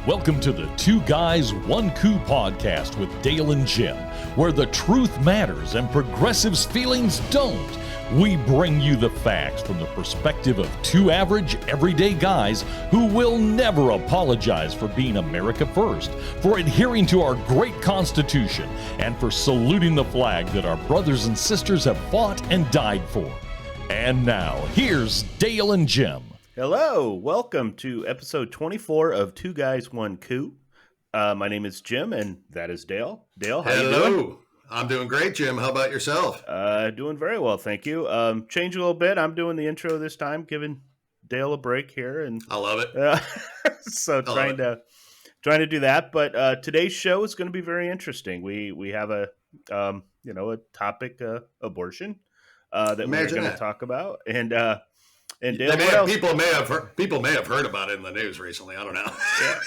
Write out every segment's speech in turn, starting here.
Welcome to the Two Guys, One Coup podcast with Dale and Jim, where the truth matters and progressives' feelings don't. We bring you the facts from the perspective of two average, everyday guys who will never apologize for being America first, for adhering to our great Constitution, and for saluting the flag that our brothers and sisters have fought and died for. And now, here's Dale and Jim. Hello, welcome to episode 24 of Two Guys, One Coup. My name is Jim, and that is Dale. Dale, how you doing? I'm doing great, Jim. How about yourself? Doing very well, thank you. Change a little bit. I'm doing the intro this time, giving Dale a break here, and I love it. So trying to do that. But today's show is going to be very interesting. We have a topic, abortion, that we're going to talk about, and Dale, people may have heard about it in the news recently. I don't know. Yeah.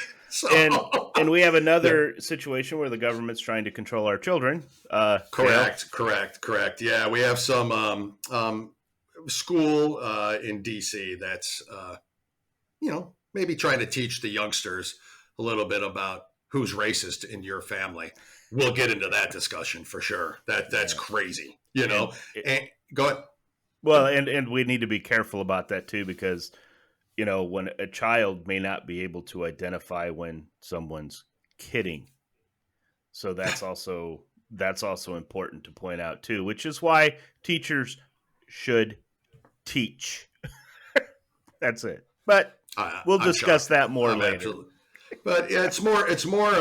And we have another situation where the government's trying to control our children. Correct. Yeah, we have some school in D.C. that's maybe trying to teach the youngsters a little bit about who's racist in your family. We'll get into that discussion for sure. That's crazy. And go ahead. Well, and we need to be careful about that too, because when a child may not be able to identify when someone's kidding. So that's also important to point out too, which is why teachers should teach. That's it. But we'll discuss that more later. Absolutely. But yeah, it's more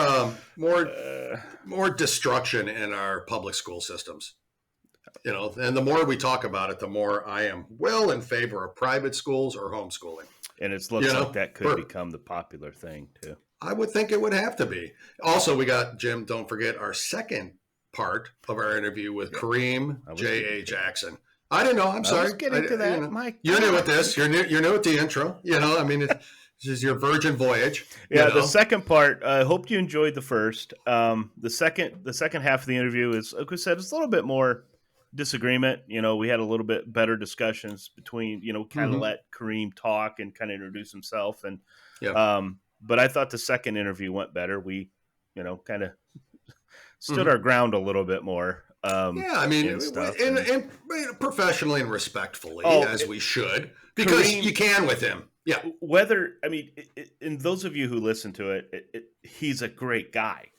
destruction in our public school systems. And the more we talk about it, the more I am well in favor of private schools or homeschooling. And it looks like that could become the popular thing, too. I would think it would have to be. Also, we got, Jim, don't forget our second part of our interview with Kareem J.A. Jackson. I didn't know. I'm sorry. I was getting to that, Mike. You're new at this. You're new at the intro. This is your virgin voyage. Yeah, the second part, I hope you enjoyed the first. The second half of the interview is, like we said, it's a little bit more disagreement. We had a little bit better discussions between, kind of let Kareem talk and kind of introduce himself. And, but I thought the second interview went better. We, kind of stood our ground a little bit more. And professionally and respectfully, as we should, because you can with him. Yeah. And those of you who listen to it, he's a great guy.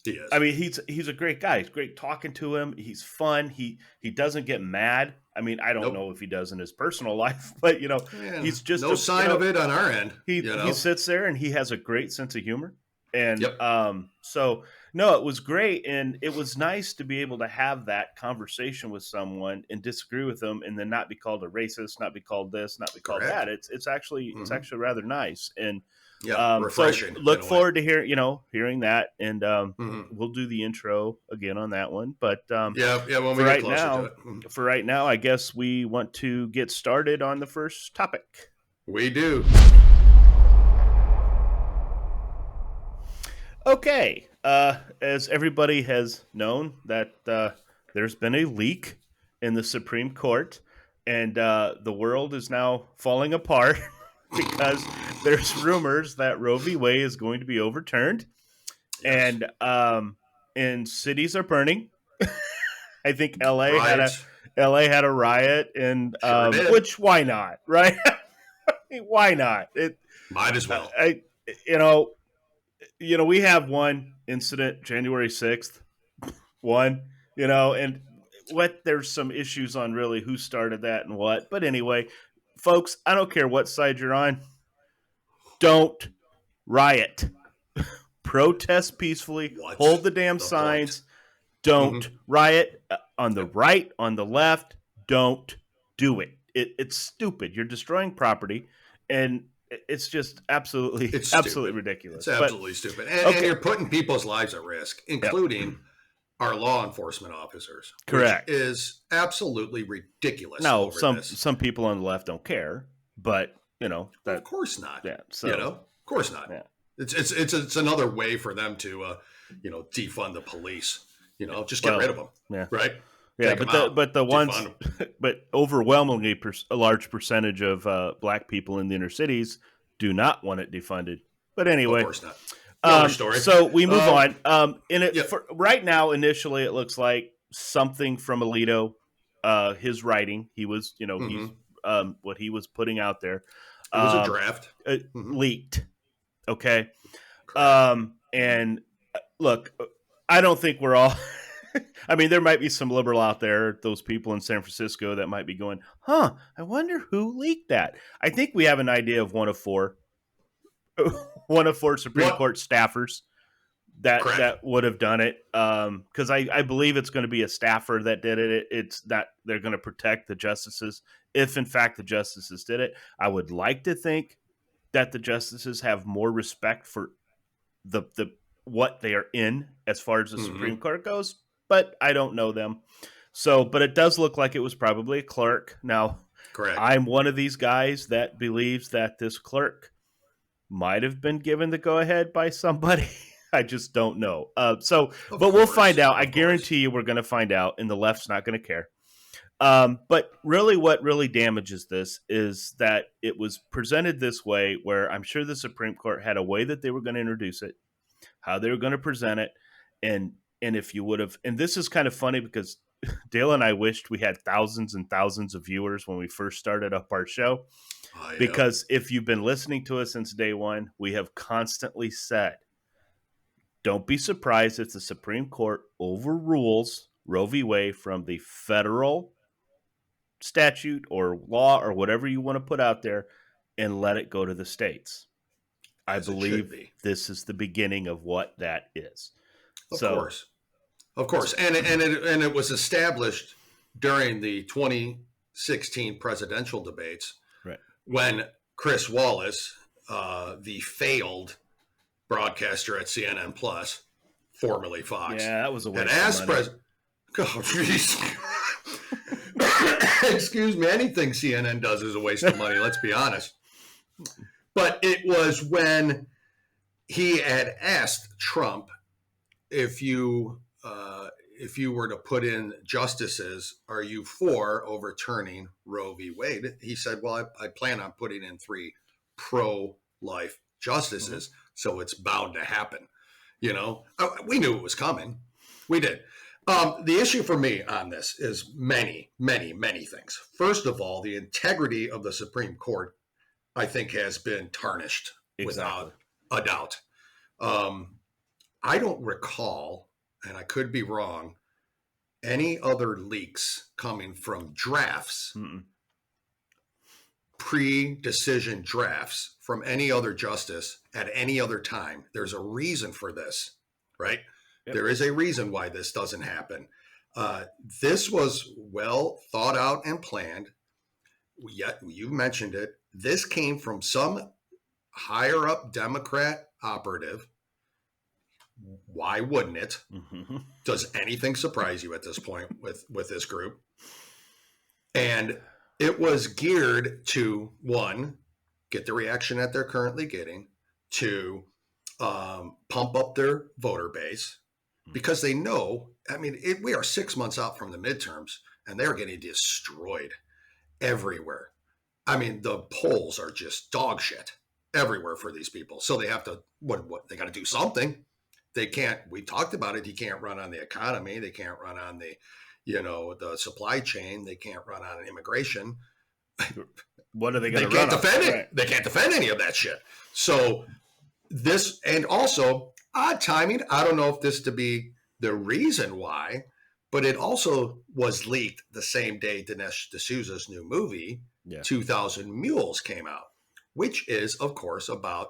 He is. He's a great guy. He's great talking to him. He's fun. He doesn't get mad. I don't know if he does in his personal life, but he's just no sign of it on our end. He sits there and he has a great sense of humor. And it was great, and it was nice to be able to have that conversation with someone and disagree with them, and then not be called a racist, not be called this, not be called that. It's actually rather nice, and refreshing. So look forward to hearing that, and we'll do the intro again on that one. But when we get closer to it. For right now, I guess we want to get started on the first topic. We do. Okay, as everybody has known, that there's been a leak in the Supreme Court, and the world is now falling apart because there's rumors that Roe v. Wade is going to be overturned, and cities are burning. I think L.A. had a riot, and which why not, right? Why not? It might as well. We have one incident, January 6th, and there's some issues on really who started that and what. But anyway, folks, I don't care what side you're on. Don't riot. Protest peacefully. Hold the damn signs. Don't riot on the right, on the left. Don't do it. It's stupid. You're destroying property, and it's just absolutely ridiculous. It's absolutely stupid. And you're putting people's lives at risk, including our law enforcement officers. Correct. Which is absolutely ridiculous. No, some people on the left don't care, but of course not. Yeah. So of course not. Yeah. It's another way for them to defund the police. Just get rid of them. Yeah. Right. Yeah, but overwhelmingly a large percentage of black people in the inner cities do not want it defunded. But anyway, of course not. Another story. So we move on. Yep. For, right now, initially, it looks like something from Alito, his writing. He was, he's what he was putting out there. It was a draft. Leaked. Okay. Correct. And look, I don't think we're all. I mean, there might be some liberal out there, those people in San Francisco that might be going, I wonder who leaked that. I think we have an idea of one of four Supreme Court staffers that would have done it. Because I believe it's going to be a staffer that did it. It's that they're going to protect the justices. If in fact the justices did it, I would like to think that the justices have more respect for the what they are in as far as the Supreme Court goes. But I don't know them. So, but it does look like it was probably a clerk. Now, correct. I'm one of these guys that believes that this clerk might have been given the go-ahead by somebody. I just don't know. But we'll find out. I guarantee you we're going to find out, and the left's not going to care. But really what really damages this is that it was presented this way, where I'm sure the Supreme Court had a way that they were going to introduce it, how they were going to present it, and if you would have, and this is kind of funny because Dale and I wished we had thousands and thousands of viewers when we first started up our show. Yeah. Because if you've been listening to us since day one, we have constantly said, don't be surprised if the Supreme Court overrules Roe v. Wade from the federal statute or law or whatever you want to put out there and let it go to the states. I believe this is the beginning of what that is. Of course. And it was established during the 2016 presidential debates, right, when Chris Wallace, the failed broadcaster at CNN Plus, formerly Fox, that was a waste had asked of money. Excuse me, anything CNN does is a waste of money, let's be honest. But it was when he had asked Trump, if you were to put in justices, are you for overturning Roe v. Wade? He said, well, I plan on putting in 3 pro-life justices, so it's bound to happen. We knew it was coming. We did. The issue for me on this is many, many, many things. First of all, the integrity of the Supreme Court, I think, has been tarnished without a doubt. I don't recall, and I could be wrong, any other leaks coming from drafts, pre-decision drafts from any other justice at any other time. There's a reason for this, right? Yep. There is a reason why this doesn't happen. This was well thought out and planned. Yet you mentioned it. This came from some higher up Democrat operative. Why wouldn't it? Does anything surprise you at this point with this group? And it was geared to, 1, get the reaction that they're currently getting, 2, pump up their voter base, because they know, we are 6 months out from the midterms, and they're getting destroyed everywhere. The polls are just dog shit everywhere for these people. So they have to, they got to do something. They can't, we talked about it, you can't run on the economy. They can't run on the, the supply chain. They can't run on immigration. What are they going to run on? They can't defend it. Right. They can't defend any of that shit. So this, and also odd timing. I don't know if this to be the reason why, but it also was leaked the same day Dinesh D'Souza's new movie, 2000 Mules, came out, which is, of course, about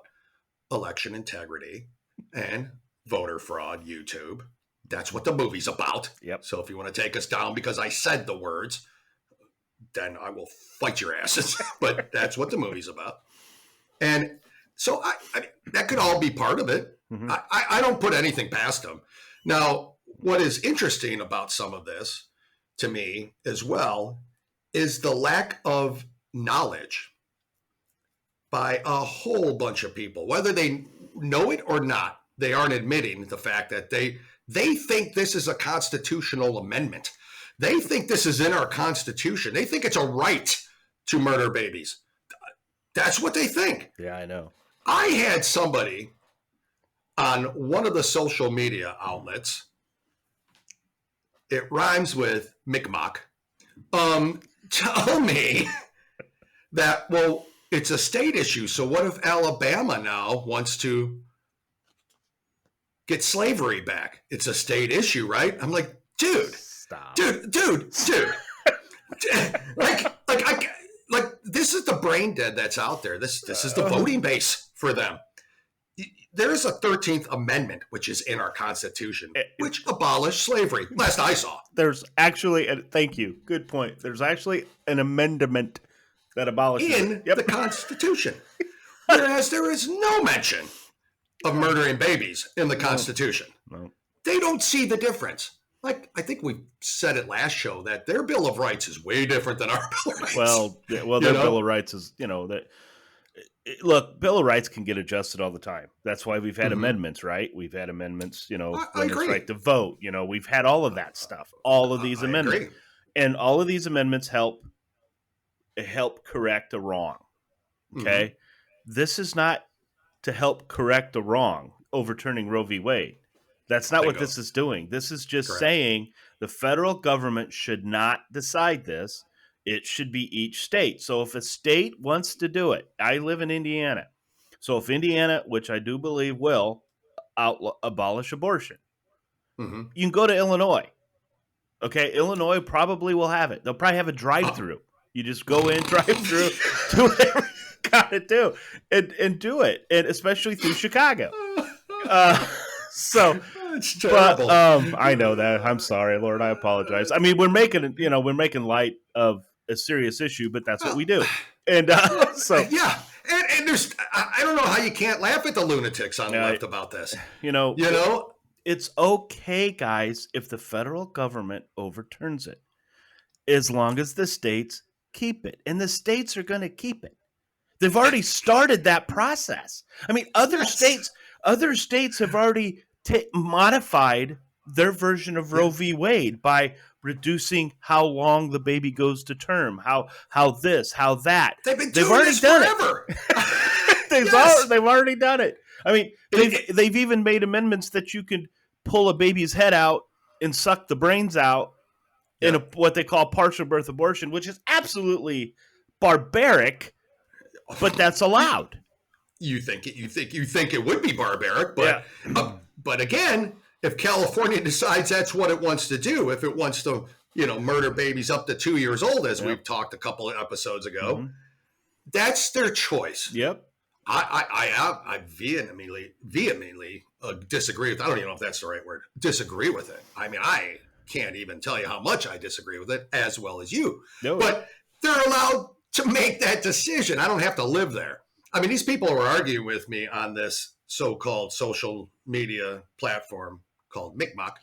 election integrity and voter fraud. YouTube. That's what the movie's about. Yep. So if you want to take us down because I said the words, then I will fight your asses. But that's what the movie's about. And so I that could all be part of it. I don't put anything past them. Now, what is interesting about some of this to me as well is the lack of knowledge by a whole bunch of people, whether they know it or not. They aren't admitting the fact that they think this is a constitutional amendment. They think this is in our Constitution. They think it's a right to murder babies. That's what they think. Yeah, I know. I had somebody on one of the social media outlets, it rhymes with Micmac, tell me that, well, it's a state issue. So what if Alabama now wants to get slavery back? It's a state issue, right? I'm like, dude, Stop. dude. like this is the brain dead that's out there. This is the voting base for them. There is a 13th Amendment, which is in our Constitution, which abolished slavery. Last I saw. There's actually, thank you, good point. There's actually an amendment that abolishes in the Constitution. Whereas there is no mention of murdering babies in the Constitution. No. They don't see the difference. Like, I think we said it last show that their Bill of Rights is way different than our Bill of Rights. Well, their Bill of Rights is, that. Look, Bill of Rights can get adjusted all the time. That's why we've had amendments, right? We've had amendments, women's right to vote. We've had all of that stuff. All of these amendments, and all of these amendments help correct a wrong. Okay, this is not to help correct a wrong, overturning Roe v. Wade. That's not what this is doing. This is just saying the federal government should not decide this. It should be each state. So if a state wants to do it, I live in Indiana. So if Indiana, which I do believe will, abolish abortion, you can go to Illinois. Okay, Illinois probably will have it. They'll probably have a drive-through. You just go in, drive through, do whatever you got to do, and do it, and especially through Chicago. It's terrible. But I know that. I'm sorry, Lord. I apologize. I mean, we're making light of a serious issue, but that's what we do. And yeah, and there's I don't know how you can't laugh at the lunatics on the left about this. It's okay, guys, if the federal government overturns it, as long as the states keep it, and the states are going to keep it. They've already started that process. I mean, other states have already modified their version of Roe v. Wade by reducing how long the baby goes to term, how this, how that. They've already done it. They've already done it. I mean, they've even made amendments that you could pull a baby's head out and suck the brains out in what they call partial birth abortion, which is absolutely barbaric, but that's allowed. You think it would be barbaric, but but again, if California decides that's what it wants to do, if it wants to, murder babies up to 2 years old, as we've talked a couple of episodes ago, that's their choice. Yep. I vehemently disagree with. I don't even know if that's the right word. Disagree with it. I mean, I can't even tell you how much I disagree with it, as well as you. No. But they're allowed to make that decision. I don't have to live there. I mean, these people were arguing with me on this so-called social media platform called Micmac,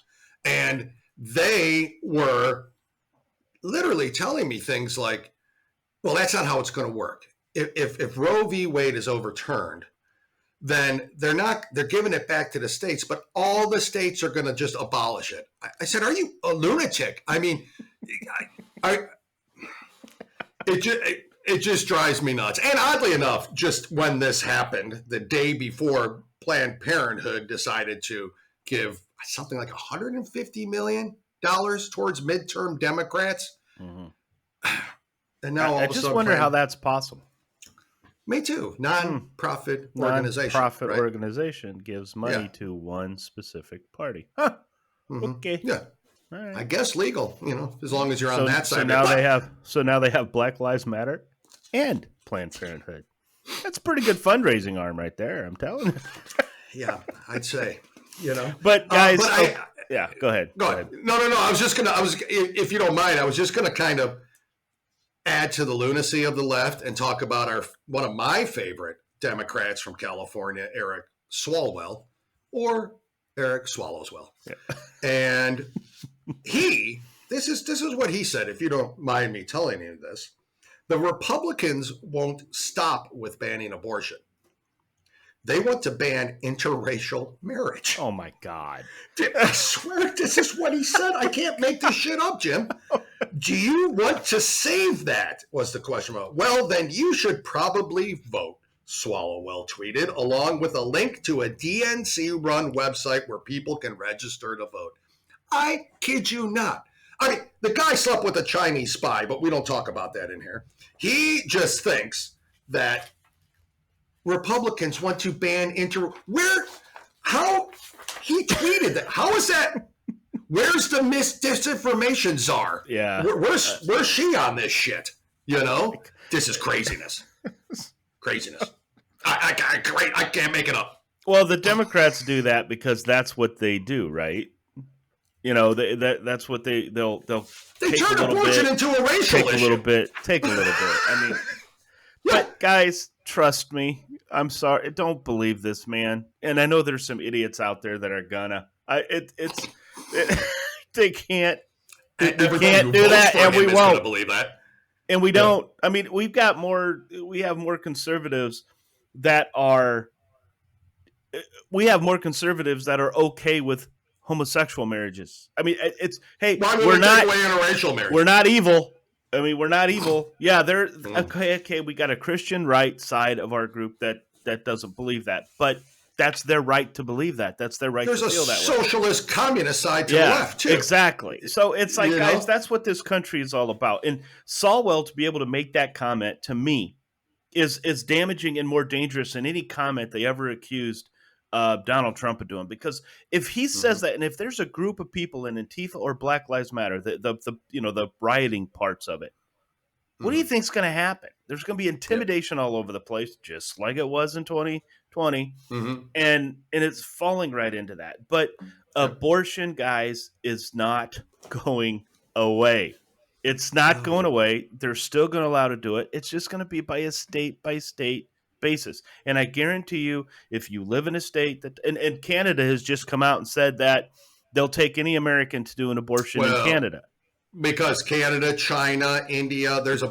and they were literally telling me things like, well, that's not how it's going to work. If Roe v. Wade is overturned, then they're giving it back to the states, but all the states are going to just abolish it. I said, are you a lunatic? I mean, it just drives me nuts. And oddly enough, just when this happened, the day before Planned Parenthood decided to give something like $150 million towards midterm Democrats. And now all I of a just sudden wonder how that's possible. Me too. Non-profit organization. Non-profit organization gives money to one specific party. Huh. Okay. Yeah. All right. I guess legal, as long as you're on that side. So now they have Black Lives Matter and Planned Parenthood. That's a pretty good fundraising arm right there, I'm telling you. Yeah, I'd say, But guys, go ahead. Go ahead. No. If you don't mind, I was just going to kind of add to the lunacy of the left and talk about one of my favorite Democrats from California, Eric Swalwell, or Eric Swallowswell. Yeah. And this is what he said, if you don't mind me telling you this. The Republicans won't stop with banning abortion. They want to ban interracial marriage. Oh, my God. I swear this is what he said. I can't make this shit up, Jim. Do you want to save that, was the question. Well, then you should probably vote Swalwell tweeted, along with a link to a DNC-run website where people can register to vote. I kid you not. I mean, the guy slept with a Chinese spy, but we don't talk about that in here. He just thinks that Republicans want to ban how he tweeted that. How is that? Where's the disinformation czar? Yeah. Where's she on this shit? You know, this is craziness. Craziness. I can't make it up. Well, the Democrats do that because that's what they do, right? You know, that's what they'll They take turn a little abortion bit, into a racial take issue. a little bit, take a little bit. I mean, but guys, trust me. I'm sorry. Don't believe this, man. And I know there's some idiots out there that are gonna. They can't. They can't do that, and we won't believe that. And we don't. I mean, we have more conservatives that are. We have more conservatives that are okay with homosexual marriages. I mean, it's hey, we're not interracial marriage. We're not evil. I mean, we're not evil. Yeah, they're okay. We got a Christian right side of our group that doesn't believe that, but that's their right to believe that. That's their right to feel that way. There's a socialist communist side to the left too. Exactly. So it's like, guys, that's what this country is all about. And Swalwell, to be able to make that comment to me is damaging and more dangerous than any comment they ever accused Donald Trump of doing. Because if he says that, and if there's a group of people in Antifa or Black Lives Matter, the rioting parts of it, what do you think's going to happen? There's going to be intimidation all over the place, just like it was in 2020, and it's falling right into that. But abortion, guys, is not going away. It's not going away. They're still going to allow to do it. It's just going to be by a state-by-state basis. And I guarantee you, if you live in a state that, and Canada has just come out and said that they'll take any American to do an abortion in Canada. Because Canada, China, India, there's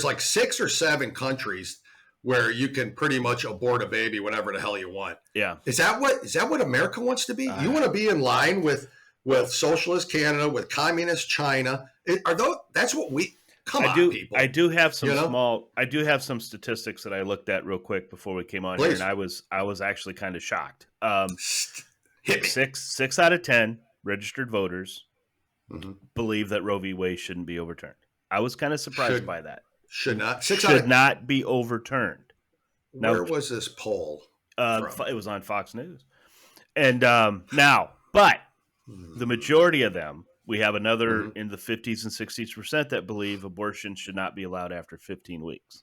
like 6 or 7 countries where you can pretty much abort a baby whenever the hell you want. Yeah. Is that what America wants to be? You want to be in line with socialist Canada, with communist China? That's what we people. I do have some I do have some statistics that I looked at real quick before we came on here, and I was actually kind of shocked. 6 out of 10 registered voters believe that Roe v. Wade shouldn't be overturned. I was kind of surprised by that. Should not be overturned. Where was this poll? It was on Fox News. And but the majority of them, we have another in the 50s and 60% that believe abortion should not be allowed after 15 weeks.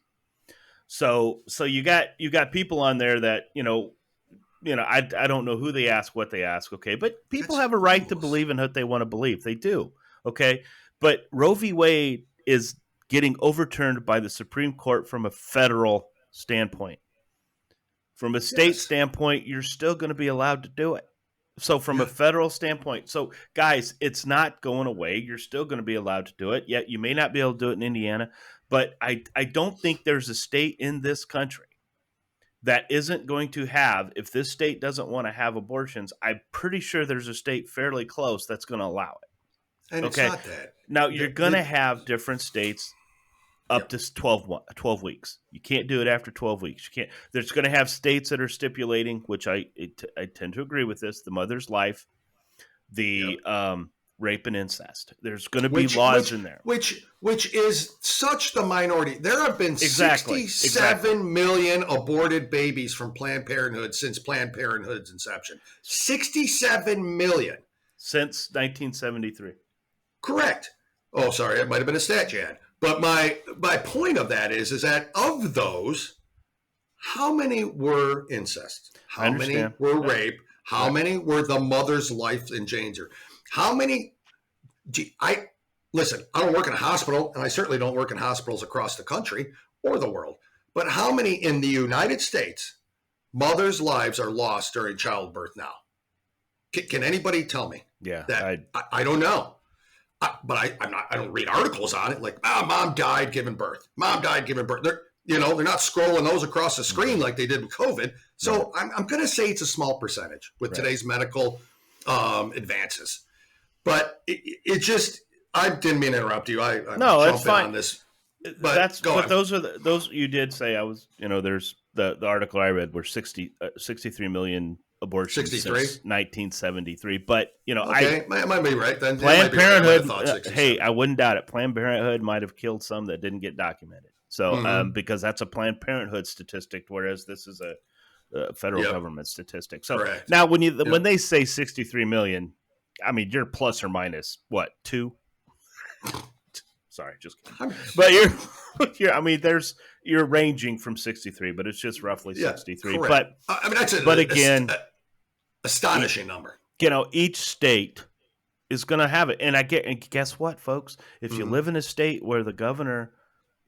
So you got people on there that, I don't know who they ask, what they ask, okay? But people have a right to believe in what they want to believe. They do, okay? But Roe v. Wade is getting overturned by the Supreme Court from a federal standpoint. From a state standpoint, you're still going to be allowed to do it. So from a federal standpoint, so guys, it's not going away. You're still going to be allowed to do it. Yet you may not be able to do it in Indiana, but I don't think there's a state in this country that isn't going to have, if this state doesn't want to have abortions, I'm pretty sure there's a state fairly close that's going to allow it. And it's not that. Now, you're going to have different states up to 12 weeks. You can't do it after 12 weeks. You can't. There's going to have states that are stipulating, which I tend to agree with this, the mother's life, the rape and incest. There's going to be laws in there. Which is such the minority. There have been 67 million aborted babies from Planned Parenthood since Planned Parenthood's inception. 67 million. Since 1973. Correct. Oh, sorry. It might have been a stat you had. But my point of that is that of those, how many were incest? How many were rape? How many were the mother's life in danger? How many? Listen, I don't work in a hospital, and I certainly don't work in hospitals across the country or the world. But how many in the United States mothers' lives are lost during childbirth now? Can anybody tell me? Yeah, I don't know. But I don't read articles on it like, mom died giving birth. Mom died giving birth. They're not scrolling those across the screen like they did with COVID. So I'm going to say it's a small percentage with today's medical advances. But it just, I didn't mean to interrupt you. I'm no, that's jumping fine on this. But those you did say there's the article I read were 63 million abortions 63? since 1973. But, Okay, might be right then. Planned Parenthood, Right. hey, I wouldn't doubt it. Planned Parenthood might have killed some that didn't get documented. So, because that's a Planned Parenthood statistic, whereas this is a federal government statistic. So correct. now when they say 63 million, I mean, you're plus or minus what, 2? Sorry, just kidding. But you're ranging from 63, but it's just roughly 63. Correct. But I mean, that's again, astonishing number. Each state is going to have it, and guess what, folks? If you live in a state where the governor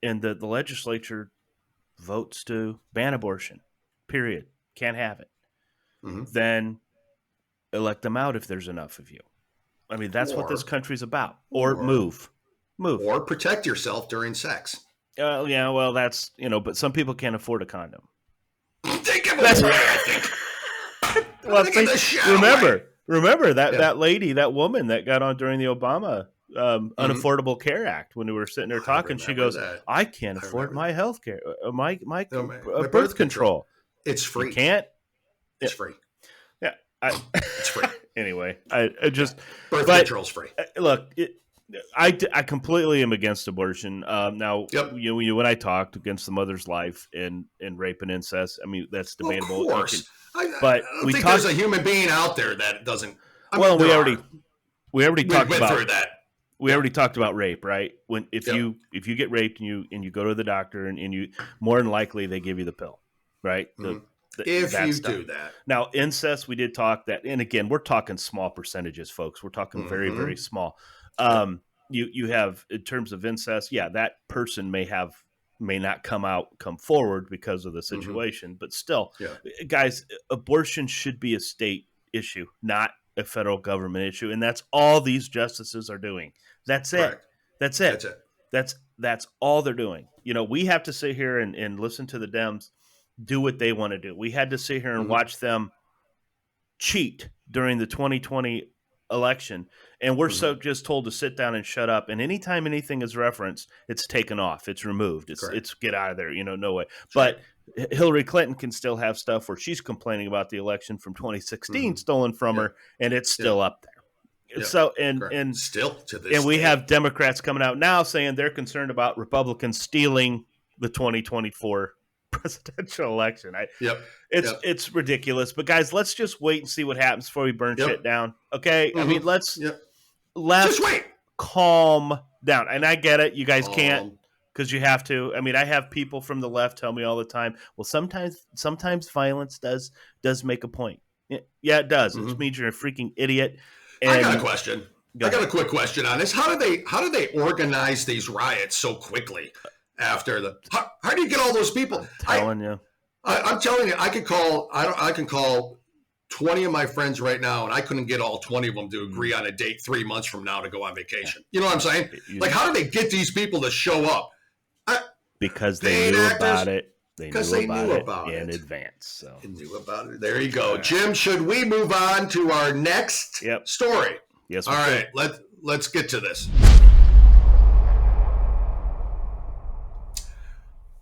and the legislature votes to ban abortion, period, can't have it, then elect them out if there's enough of you. I mean, that's what this country's about. Or move. Or protect yourself during sex. Yeah, well, that's, but some people can't afford a condom. They give away, I think. Well, remember that lady, that woman that got on during the Obama Unaffordable Care Act when we were sitting there talking. She goes, I can't afford my health care, my birth control. It's free. You can't? It's free. Yeah. It's free. Anyway, I just... Birth control's free. Look, I completely am against abortion. Now, when I talked against the mother's life and rape and incest, I mean, that's debatable. Of course. But I don't think there's a human being out there that doesn't... we already talked about through that. We already talked about rape, right? If you get raped and you go to the doctor and you, more than likely they give you the pill, right? If you do that. Now, incest, we did talk that, and again, we're talking small percentages, folks. We're talking very, very small. You have, in terms of incest, that person may not come forward because of the situation, but still, guys, abortion should be a state issue, not a federal government issue, and that's all these justices are doing. That's it. Correct. That's it. That's all they're doing. We have to sit here and listen to the Dems do what they want to do. We had to sit here and watch them cheat during the 2020 election, and we're so just told to sit down and shut up. And anytime anything is referenced, it's taken off, it's removed, it's get out of there. No way. But Hillary Clinton can still have stuff where she's complaining about the election from 2016 stolen from her, and it's still up there. So and still to this, and we have Democrats coming out now saying they're concerned about Republicans stealing the 2024 presidential election. It's ridiculous. But guys, let's just wait and see what happens before we burn shit down. Okay, I mean, let's just wait, calm down. And I get it, you guys can't because you have to. I mean, I have people from the left tell me all the time, well, sometimes violence does make a point. Yeah, it does. It means you're a freaking idiot. And I got a question. I got a quick question on this. How do they organize these riots so quickly after the? How do you get all those people? I'm telling you, I can call 20 of my friends right now, and I couldn't get all 20 of them to agree on a date 3 months from now to go on vacation. You know what I'm saying? Like, how do they get these people to show up? Because they knew about it. They knew about it in advance. So they knew about it. There you go, Jim. Should we move on to our next story? Yes. All right. Let's get to this.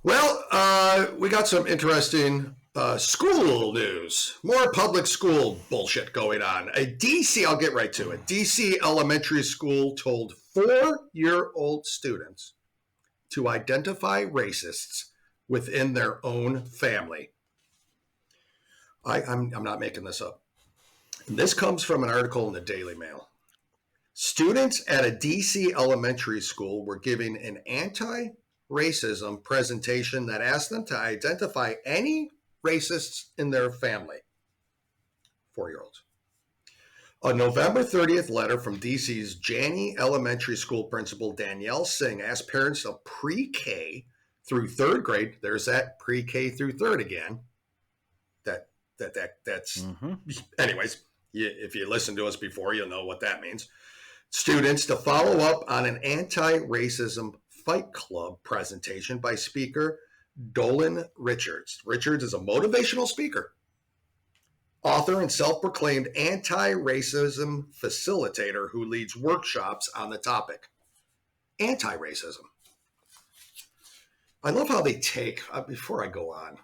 Well, we got some interesting school news. More public school bullshit going on. I'll get right to it. A DC elementary school told 4-year-old students to identify racists within their own family. I'm not making this up. And this comes from an article in the Daily Mail. Students at a DC elementary school were giving an anti-racism presentation that asked them to identify any racists in their family. 4-year-olds. A November 30th letter from DC's Janney Elementary School principal Danielle Singh asked parents of pre-K through 3rd grade. There's that pre-K through 3rd again. That's anyways, if you listened to us before, you'll know what that means. Students to follow up on an anti-racism fight club presentation by speaker Dolan Richards. Richards is a motivational speaker, author, and self-proclaimed anti-racism facilitator who leads workshops on the topic. Anti-racism. I love how they take, before I go on,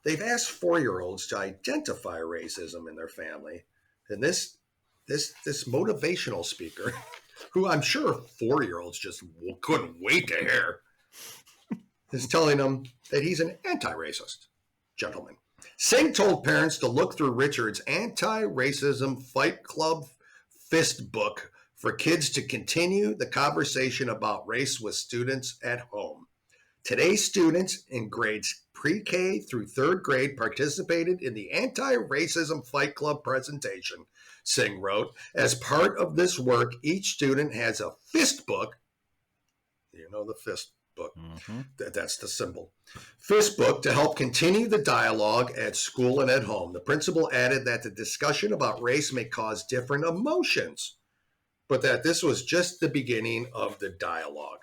they've asked 4-year-olds to identify racism in their family. And this motivational speaker, who I'm sure 4-year-olds just couldn't wait to hear, is telling them that he's an anti-racist gentleman. Singh told parents to look through Richard's anti-racism Fight Club fist book for kids to continue the conversation about race with students at home. Today's students in grades pre-K through third grade participated in the anti-racism Fight Club presentation, Singh wrote. As part of this work, each student has a fist book. You know the fist book. Mm-hmm. That's the symbol. Fist book to help continue the dialogue at school and at home. The principal added that the discussion about race may cause different emotions, but that this was just the beginning of the dialogue.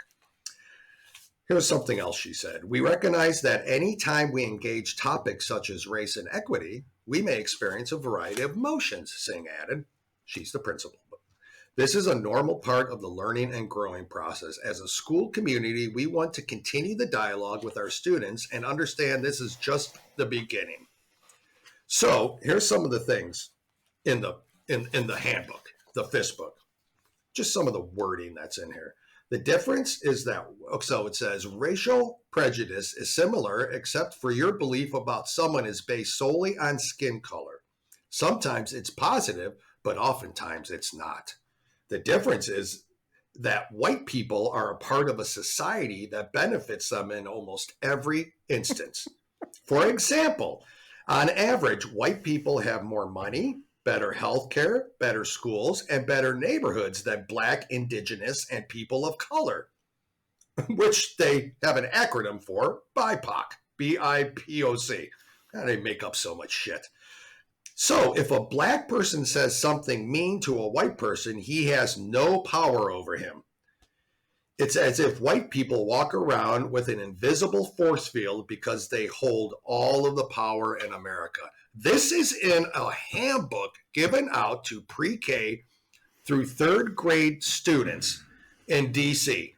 Here's something else she said. We recognize that any time we engage topics such as race and equity, we may experience a variety of emotions, Singh added. She's the principal. This is a normal part of the learning and growing process. As a school community, we want to continue the dialogue with our students and understand this is just the beginning. So here's some of the things in the handbook, the FIST book. Just some of the wording that's in here. The difference is that, so it says, racial prejudice is similar except for your belief about someone is based solely on skin color. Sometimes it's positive, but oftentimes it's not. The difference is that white people are a part of a society that benefits them in almost every instance. For example, on average, white people have more money, better health care, better schools, and better neighborhoods than Black, Indigenous, and people of color, which they have an acronym for, BIPOC, B-I-P-O-C. They make up so much shit. So if a Black person says something mean to a white person, he has no power over him. It's as if white people walk around with an invisible force field because they hold all of the power in America. This is in a handbook given out to pre-K through third grade students in DC.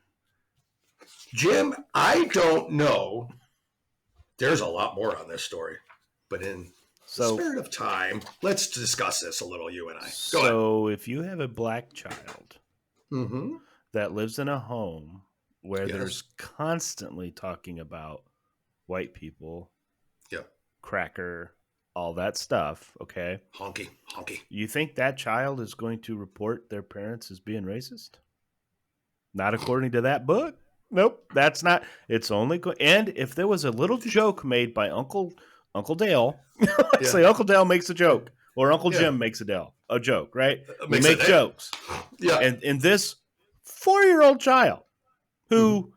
Jim, I don't know. There's a lot more on this story, but in the spirit of time, let's discuss this a little, you and I. So if you have a Black child that lives in a home where there's constantly talking about white people, cracker, all that stuff, okay? Honky. You think that child is going to report their parents as being racist? Not according to that book. Nope, that's not. It's only and if there was a little joke made by Uncle Dale, say Uncle Dale makes a joke, or Uncle Jim makes a joke, right? We make jokes. Yeah. And in this 4-year-old child who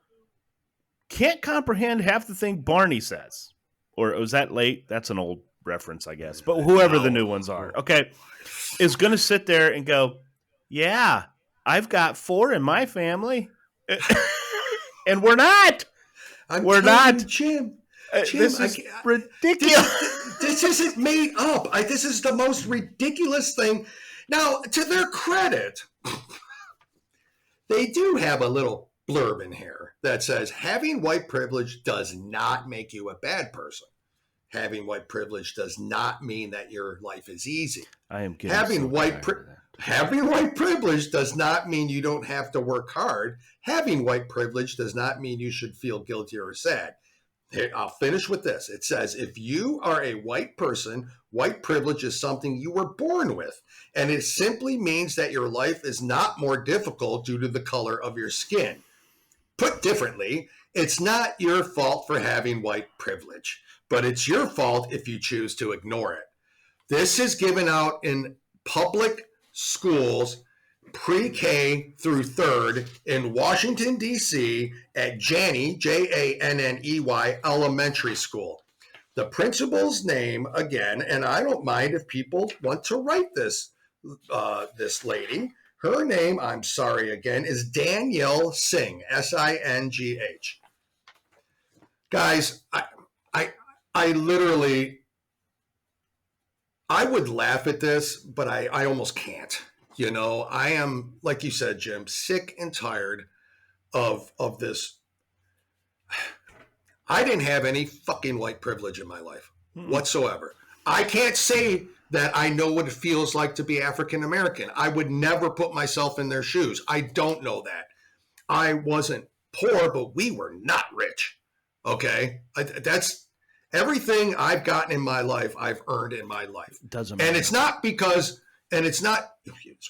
can't comprehend half the thing Barney says, or was that late? That's an old reference, I guess. But whoever the new ones are, okay, is going to sit there and go, yeah, I've got 4 in my family. And we're not. We're not. Jim, this is ridiculous. This isn't made up. This is the most ridiculous thing. Now, to their credit, they do have a little blurb in here that says, having white privilege does not make you a bad person. Having white privilege does not mean that your life is easy. I am getting Having white privilege does not mean you don't have to work hard. Having white privilege does not mean you should feel guilty or sad. Here, I'll finish with this. It says, if you are a white person, white privilege is something you were born with. And it simply means that your life is not more difficult due to the color of your skin. Put differently, it's not your fault for having white privilege, but it's your fault if you choose to ignore it. This is given out in public schools pre-K through third in Washington, D.C. at Janney, Janney Elementary School. The principal's name, again, and I don't mind if people want to write this, this lady. Her name, I'm sorry again, is Danielle Singh, S-I-N-G-H. Guys, I literally, I would laugh at this, but I almost can't. You know, I am, like you said, Jim, sick and tired of this. I didn't have any fucking white privilege in my life. whatsoever. I can't say that I know what it feels like to be African American. I would never put myself in their shoes. I don't know that. I wasn't poor, but we were not rich. Okay. That's everything I've gotten in my life, I've earned in my life. Doesn't matter. And it's not because, and it's not,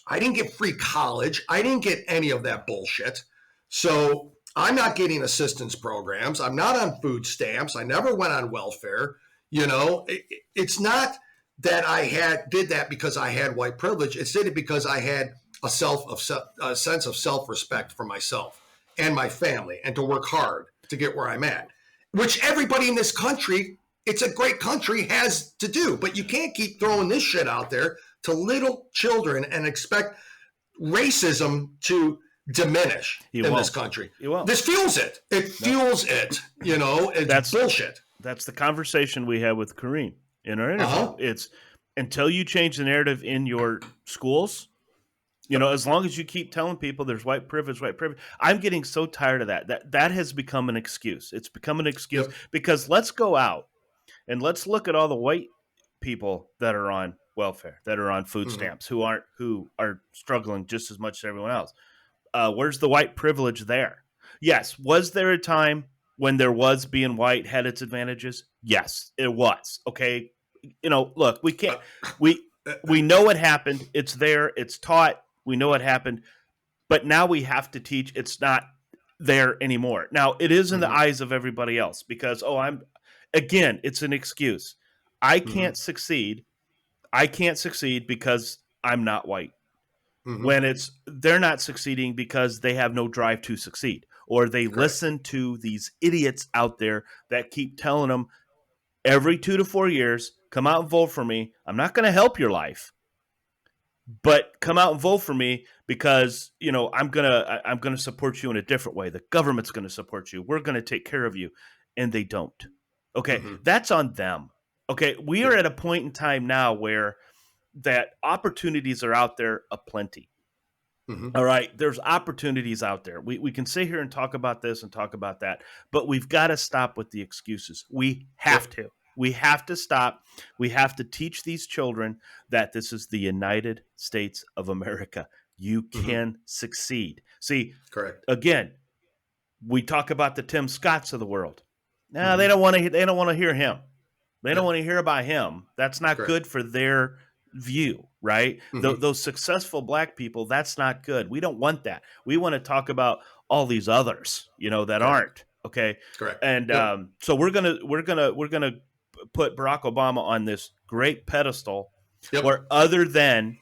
I didn't get free college. I didn't get any of that bullshit. So I'm not getting assistance programs. I'm not on food stamps. I never went on welfare. You know, it's not that I did that because I had white privilege. It's did it because I had a sense of self-respect for myself and my family, and to work hard to get where I'm at, which everybody in this country, it's a great country, has to do. But you can't keep throwing this shit out there to little children and expect racism to diminish this country. This fuels it. It fuels it. You know, that's bullshit. That's the conversation we had with Kareem in our interview. It's until you change the narrative in your schools, you know, as long as you keep telling people there's white privilege. I'm getting so tired of that. That has become an excuse. It's become an excuse because let's go out and let's look at all the white people that are on welfare, that are on food stamps, who are struggling just as much as everyone else. Where's the white privilege there? Yes. Was there a time when there was being white had its advantages? Yes, it was. Okay. You know, look, we can't, we know what happened. It's there. It's taught. We know what happened, but now we have to teach. It's not there anymore. Now it is in the eyes of everybody else because, it's an excuse. I can't succeed. I can't succeed because I'm not white. When they're not succeeding because they have no drive to succeed, or they listen to these idiots out there that keep telling them every 2 to 4 years, come out and vote for me. I'm not going to help your life, but come out and vote for me because, you know, I'm going to support you in a different way. The government's going to support you. We're going to take care of you. And they don't. Okay. That's on them. Okay. We are at a point in time now where that opportunities are out there aplenty. All right. There's opportunities out there. We can sit here and talk about this and talk about that, but we've got to stop with the excuses. We have to. We have to stop. We have to teach these children that this is the United States of America. You can succeed. See, again, we talk about the Tim Scotts of the world. No, they don't want to. They don't want to hear him. They don't want to hear about him. That's not good for their view, right? Those successful black people, that's not good. We don't want that. We want to talk about all these others, you know, that aren't. Okay. And so we're gonna put Barack Obama on this great pedestal where, other than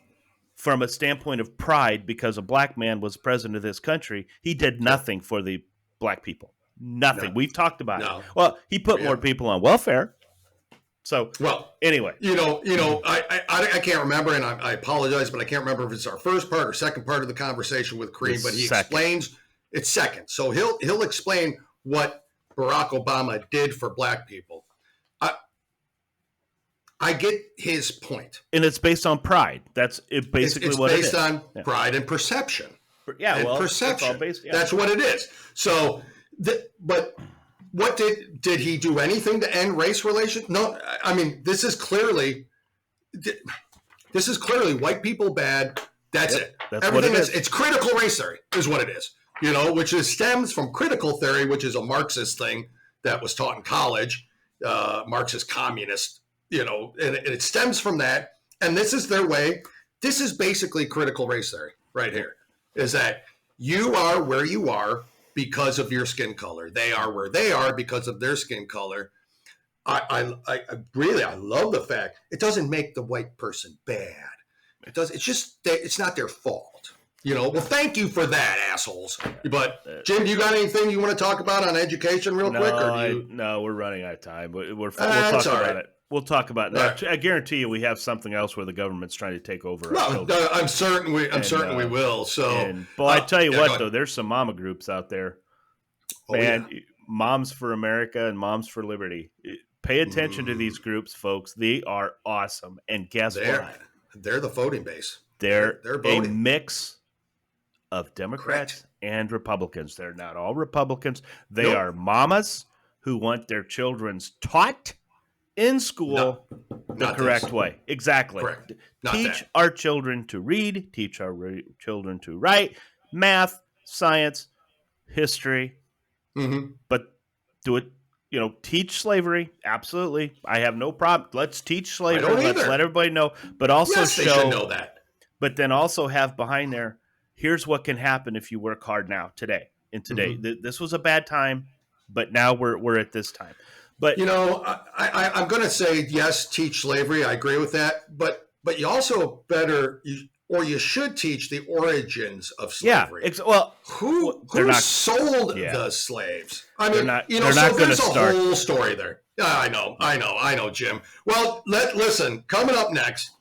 from a standpoint of pride, because a black man was president of this country, he did nothing for the black people. Nothing. We've talked about it. Well, he put more people on welfare. So, anyway, I can't remember, and I apologize, but I can't remember if it's our first part or second part of the conversation with Kareem, but he explains it's second. So he'll explain what Barack Obama did for black people. I get his point. And it's based on pride. That's it. Basically, what it is. It's based on pride and perception. Perception. That's what it is. So, but what did he do anything to end race relations? No, I mean, this is clearly white people bad. That's it. That's everything what it is. It's critical race theory is what it is. You know, which stems from critical theory, which is a Marxist thing that was taught in college, Marxist communist. You know, and it stems from that. And this is their way. This is basically critical race theory right here, is that you are where you are because of your skin color. They are where they are because of their skin color. I love the fact it doesn't make the white person bad. It does. It's just it's not their fault. You know. Well, thank you for that, assholes. But Jim, you got anything you want to talk about on education, real quick? Or no, we're running out of time. We'll talk about it. We'll talk about that. Right. I guarantee you, we have something else where the government's trying to take over. I'm certain we will. So, but I tell you what, though, there's some mama groups out there, Moms for America and Moms for Liberty. Pay attention to these groups, folks. They are awesome. And guess what? They're the voting base. They're a mix of Democrats and Republicans. They're not all Republicans. They are mamas who want their children's taught in school the correct way. Exactly. Correct. Not teach that. our children to read, teach our children to write, math, science, history, but do it, teach slavery. Absolutely. I have no problem. Let's teach slavery. I don't Let's either. let everybody know, but also Yes, they should know that. But then also have behind there, here's what can happen if you work hard now, today. And today, this was a bad time, but now we're at this time. But I'm going to say yes, teach slavery. I agree with that. But you also you should teach the origins of slavery. Yeah. Who sold the slaves? I mean, they're not going to start. There's a whole story there. I know, Jim. Well, listen. Coming up next,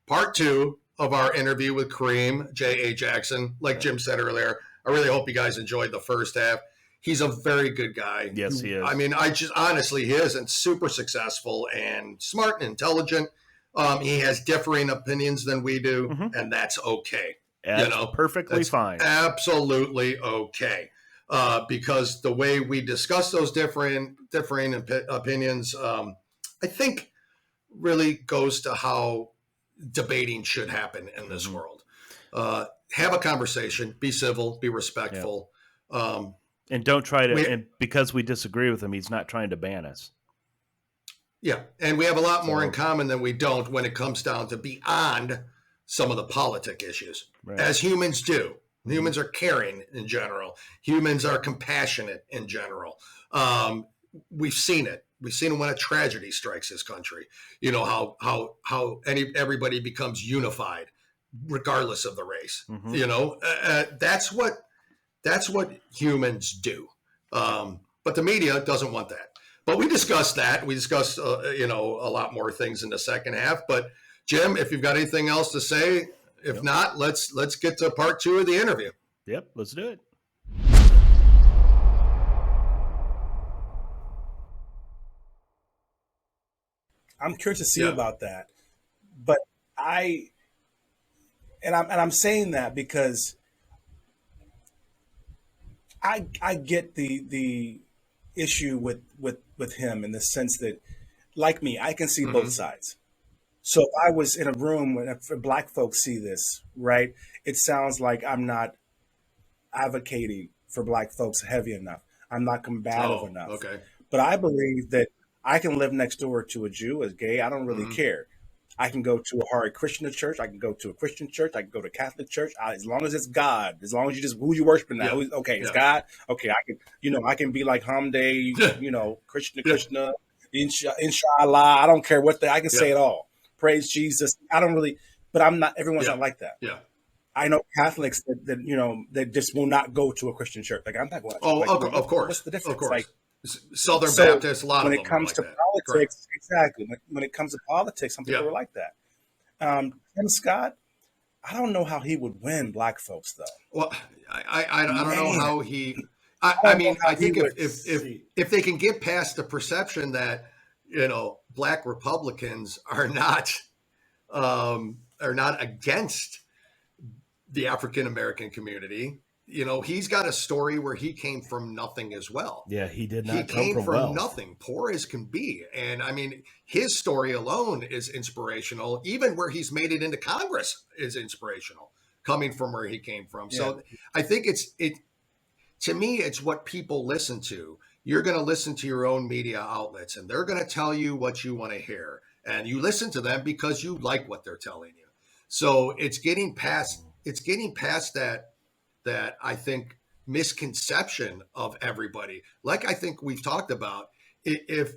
part 2 of our interview with Kareem J.A. Jackson. Like Jim said earlier, I really hope you guys enjoyed the first half. He's a very good guy. Yes, he is. I mean, honestly, he is, and super successful and smart and intelligent. He has differing opinions than we do, and that's okay. That's perfectly fine. Absolutely okay. Because the way we discuss those differing opinions, I think really goes to how debating should happen in this world. Have a conversation, be civil, be respectful. And don't try to, and because we disagree with him, he's not trying to ban us. Yeah. And we have a lot more in common than we don't when it comes down to beyond some of the politic issues, as humans do. Humans are caring in general. Humans are compassionate in general. We've seen it. We've seen it when a tragedy strikes this country. You know, how everybody becomes unified regardless of the race. You know, that's what humans do. But the media doesn't want that. But we discussed that. We discussed, a lot more things in the second half. But Jim, if you've got anything else to say, if not, let's get to part 2 of the interview. Yep, let's do it. I'm curious to see about that, but I'm saying that because I get the issue with him in the sense that, like me, I can see both sides. So if I was in a room when black folks see this, right, it sounds like I'm not advocating for black folks heavy enough. I'm not combative enough. Okay. But I believe that I can live next door to a Jew, as gay. I don't really care. I can go to a Hare Krishna church. I can go to a Christian church. I can go to a Catholic church. As long as it's God, as long as you just who you worshiping now. It's God. Okay, I can be like Hamday, Krishna, Inshallah. I don't care what I can say it all. Praise Jesus. I don't really, but I'm not. Everyone's not like that. Yeah. I know Catholics that just will not go to a Christian church. Like I'm not going. Of course. What's the difference? Of course. Like Southern Baptists, a lot of them. When it comes to politics, exactly. When it comes to politics, some people are like that. Tim Scott, I don't know how he would win black folks though. Well, I don't know how he. I mean, I think if they can get past the perception that black Republicans are not against the African American community. He's got a story where he came from nothing as well. Yeah, he did not. He came from nothing, poor as can be. And I mean, his story alone is inspirational. Even where he's made it into Congress is inspirational, coming from where he came from. Yeah. So I think to me, it's what people listen to. You're going to listen to your own media outlets, and they're going to tell you what you want to hear. And you listen to them because you like what they're telling you. So it's getting past that I think misconception of everybody. Like I think we've talked about, if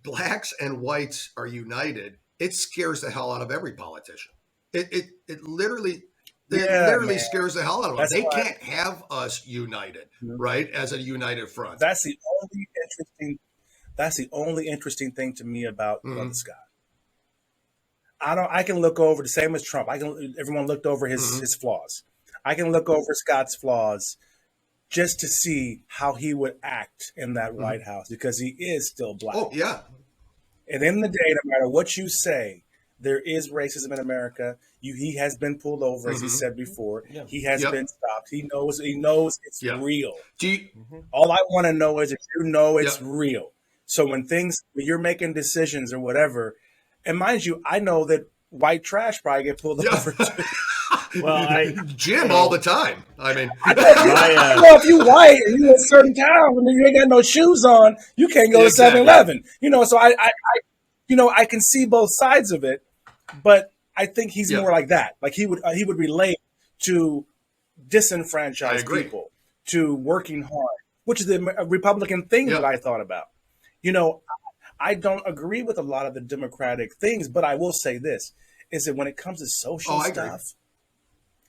blacks and whites are united, it scares the hell out of every politician. It literally scares the hell out of them. They can't have us united, right? As a united front. That's the only interesting thing to me about Brother Scott. I can look over the same as Trump. Everyone looked over his flaws. I can look over Scott's flaws just to see how he would act in that White House because he is still black. Oh, yeah. And in the day, no matter what you say, there is racism in America. He has been pulled over, as he said before. Yeah. He has been stopped. He knows it's real. All I want to know is if you know it's real. So when you're making decisions or whatever, and mind you, I know that white trash probably get pulled over too. Well, Jim all the time. I mean, if you white and you in a certain town and you ain't got no shoes on, you can't go to 7-Eleven. So I can see both sides of it, but I think he's more like that. Like he would relate to disenfranchised people, to working hard, which is the Republican thing that I thought about. I don't agree with a lot of the Democratic things, but I will say this, is that when it comes to social stuff,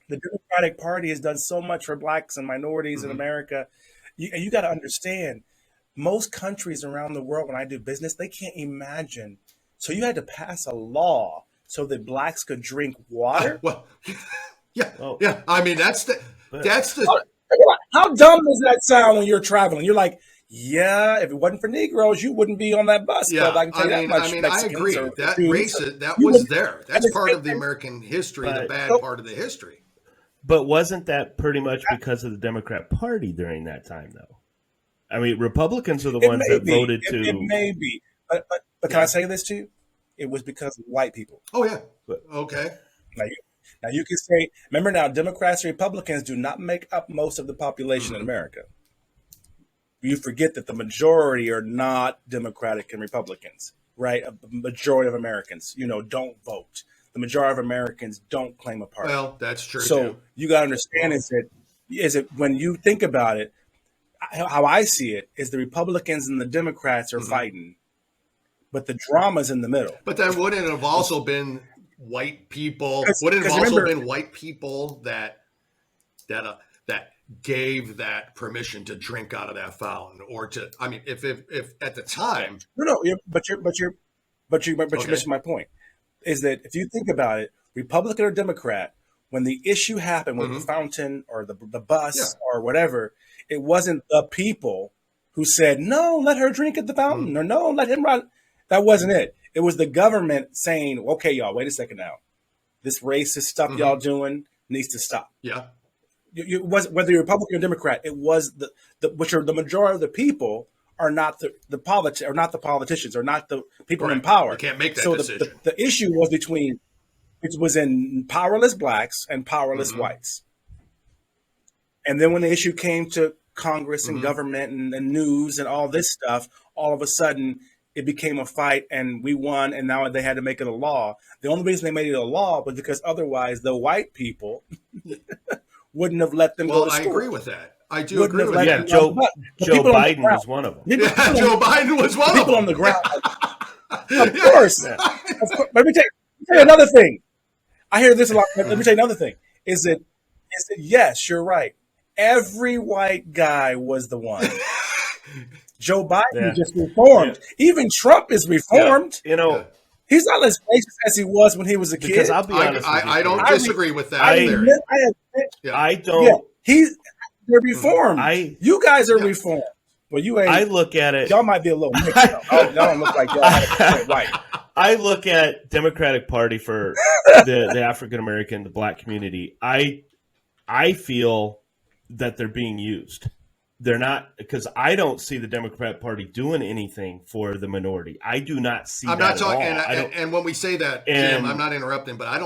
the Democratic Party has done so much for blacks and minorities in America. You got to understand, most countries around the world, when I do business, they can't imagine. So you had to pass a law so that blacks could drink water. Yeah. I mean, that's the. How dumb does that sound when you're traveling? You're like, yeah, if it wasn't for Negroes, you wouldn't be on that bus. Yeah, I can tell you that much. I agree. That racist, that was there. That's part of the American history, the bad part of the history. But wasn't that pretty much because of the Democrat Party during that time, though? I mean, Republicans are the ones that voted to. It may be, but can I say this to you? It was because of white people. Oh yeah. Okay. Now you can say, remember now, Democrats and Republicans do not make up most of the population in America. You forget that the majority are not Democratic and Republicans, right? A majority of Americans, don't vote. The majority of Americans don't claim a party. Well, that's true. So you got to understand is it when you think about it, how I see it is the Republicans and the Democrats are fighting, but the drama's in the middle. But then wouldn't it have also been white people? Wouldn't it have also been white people that gave that permission to drink out of that fountain, or to? I mean, if at the time, but you're missing my point. Is that if you think about it, Republican or Democrat, when the issue happened with the fountain or the bus or whatever, it wasn't the people who said, no, let her drink at the fountain, or no, let him ride. That wasn't it. It was the government saying, okay, y'all, wait a second now. This racist stuff y'all doing needs to stop. Yeah. It was, whether you're Republican or Democrat, it was the majority of the people are not the politicians, or not the people in power. You can't make that so decision. The issue was in powerless blacks and powerless whites. And then when the issue came to Congress and government and news and all this stuff, all of a sudden it became a fight and we won, and now they had to make it a law. The only reason they made it a law was because otherwise the white people wouldn't have let them go to school. I agree with that. I do agree with that. Yeah, Joe Biden was one of them. Joe Biden was one of them. People on the ground. Of course. Let me tell you another thing. I hear this a lot. Let me tell you another thing. Is that yes, you're right. Every white guy was the one. Joe Biden just reformed. Even Trump is reformed. He's not as racist as he was when he was a kid. Because I'll be honest with you, I don't disagree with that. I don't. They're reformed. You guys are reformed. Well, you ain't. I look at it. Y'all might be a little mixed. Y'all don't look like y'all 100% white. I look at Democratic Party for the African American, the black community. I feel that they're being used. They're not, because I don't see the Democrat Party doing anything for the minority. I do not see that at all. And when we say that, Jim, I'm not interrupting, but I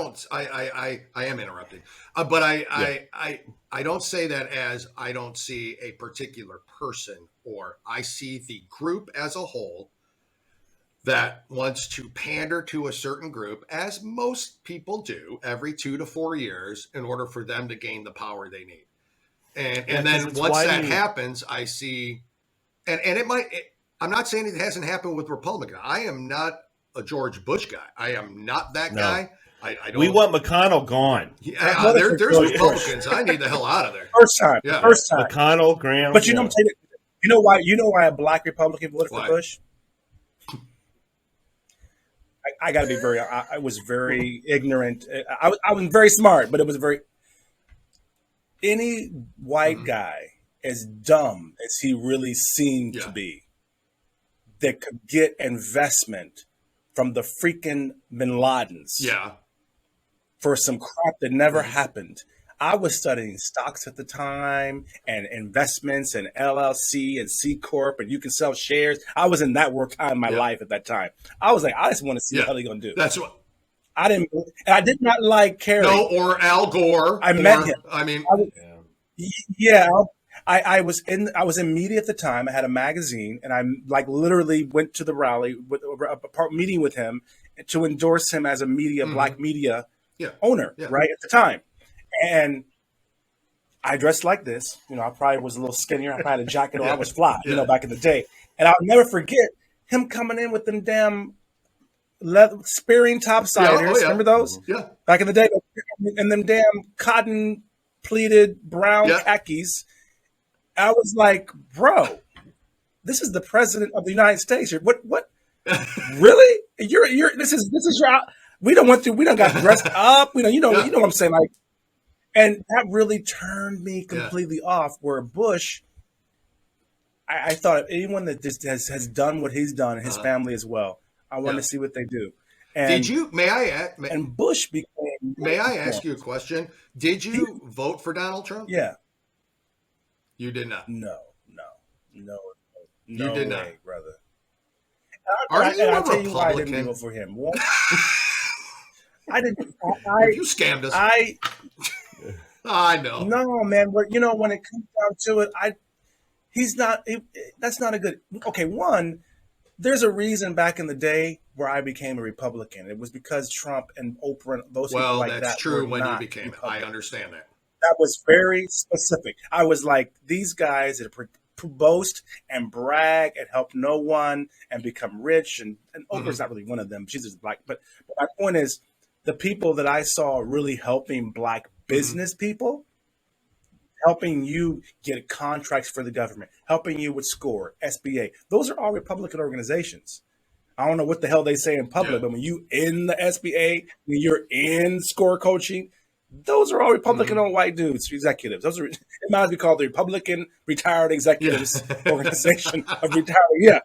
am interrupting. But I don't say that as I don't see a particular person, or I see the group as a whole that wants to pander to a certain group, as most people do every 2 to 4 years, in order for them to gain the power they need. And then once that happens, I see, and it might, I'm not saying it hasn't happened with Republican. I am not a George Bush guy. I am not that guy. I don't. We want McConnell gone. Yeah, there's Republicans. I need the hell out of there. First time. McConnell, Graham. But you know why a black Republican voted for Bush? I got to be very. I was very ignorant. I was very smart, but it was very. Any white guy, as dumb as he really seemed to be, that could get investment from the freaking Bin Ladens for some crap that never happened, I was studying stocks at the time and investments and LLC and C Corp, and you can sell shares. I was in that work time in my life at that time. I was like, I just want to see what they're going to do. That's what. I did not like Kerry. No, or Al Gore. I met him. I mean, I was in media at the time. I had a magazine, and I like literally went to the rally with a meeting with him to endorse him as a black media owner, right at the time. And I dressed like this. I probably was a little skinnier. I probably had a jacket on. I was fly, back in the day. And I'll never forget him coming in with them damn spearing topsiders. Remember those? Yeah. Back in the day. And them damn cotton pleated brown khakis. I was like, bro, this is the president of the United States. What? Really? This is your. We done got dressed up. You know what I'm saying? Like, and that really turned me completely off. Where Bush, I thought anyone that just has done what he's done, and his family as well, I want to see what they do. And and Bush became. May I ask you a question? Did you vote for Donald Trump? Yeah. You did not. No. You did not, brother. Are you a I'll tell you why I didn't Republican? vote for him. One, I didn't. You scammed us. I know. No, man. But when it comes down to it, he's not. That's not a good. Okay, one. There's a reason back in the day where I became a Republican. It was because Trump and Oprah and those people like that. Well, that's true when you became it. Republican. I understand that. That was very specific. I was like, these guys that boast and brag and help no one and become rich. And Oprah's not really one of them. She's just black. But my point is, the people that I saw really helping black business people, helping you get contracts for the government, helping you with SCORE, SBA. Those are all Republican organizations. I don't know what the hell they say in public, but when you in the SBA, when you're in SCORE coaching, those are all Republican-owned white dudes, executives. Those are, it might be called the Republican Retired Executives Organization of Retired.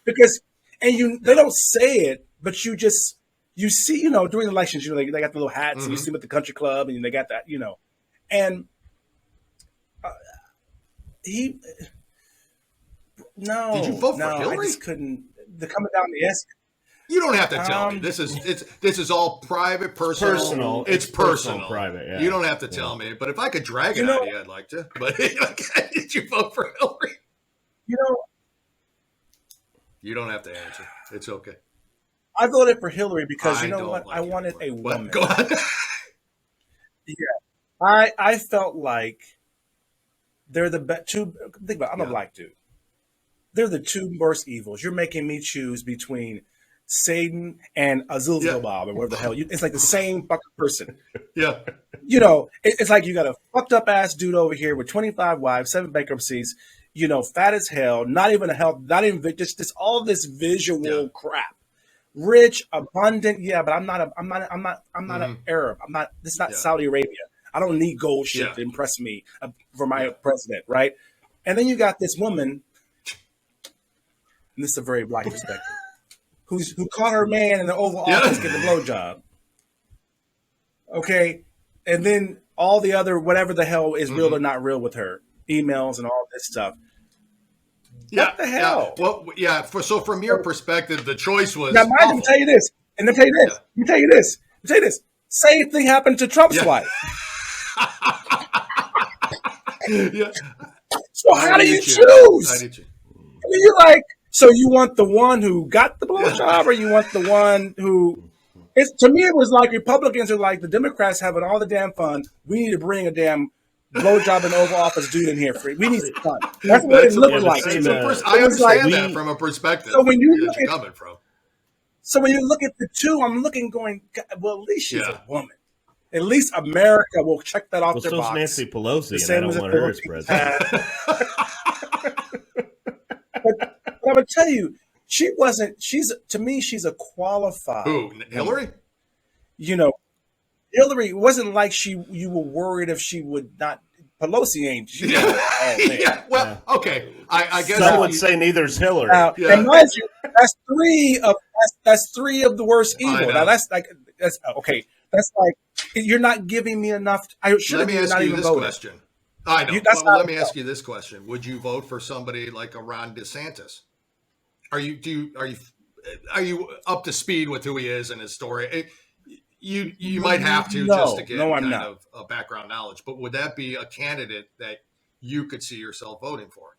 Because they don't say it, but you see, during elections, they got the little hats and you see them at the country club and they got that, and no. Did you vote for Hillary? I just couldn't. They're coming down the S. You don't have to tell me. This is all private, personal. It's personal, private. Yeah. You don't have to tell me. But if I could drag it out of you, I'd like to. But did you vote for Hillary? You don't have to answer. It's okay. I voted for Hillary because what? I wanted a woman. Go on. I felt like they're the two. Think about it, I'm a black dude. They're the two worst evils. You're making me choose between Satan and Azul Bob or whatever the hell. It's like the same fucking person. Yeah. It's like you got a fucked up ass dude over here with 25 wives, 7 bankruptcies, fat as hell, not even just all this visual crap. Rich, abundant, but I'm not an Arab. This is not Saudi Arabia. I don't need gold shit to impress me for my president, right? And then you got this woman, and this is a very black perspective, who caught her man in the Oval Office getting a blowjob. Okay, and then all the other whatever the hell is real or not real with her, emails and all this stuff. What the hell? Yeah. Well, so from your perspective, the choice was. Now, let me tell you this, and let me tell you this. Same thing happened to Trump's wife. So how do you choose? I mean, you're like, so you want the one who got the blowjob, or you want the one who? To me, it was like Republicans are like the Democrats having all the damn fun. We need to bring a damn blowjob and Oval Office dude in here for we need fun. That's what it looked like. I understand that from a perspective. So when you look at coming from. So when you look at the two, I'm looking, going, well, at least she's a woman. At least America will check that off their box. Nancy Pelosi, and I don't want her as president. But I'm gonna tell you, she wasn't. To me, she's a qualified. Who, Hillary? Hillary wasn't like you were worried if she would not. Pelosi ain't. Well, okay. I guess some would say neither's Hillary. And mind you, that's three of the worst evil. Now that's okay. That's like You're not giving me enough. I should Let have me ask not you even this voted. question. I know. Well, let me ask you this question: would you vote for somebody like a Ron DeSantis? Are you up to speed with who he is and his story? You might have to just to get I'm kind not. of a background knowledge, but would that be a candidate that you could see yourself voting for?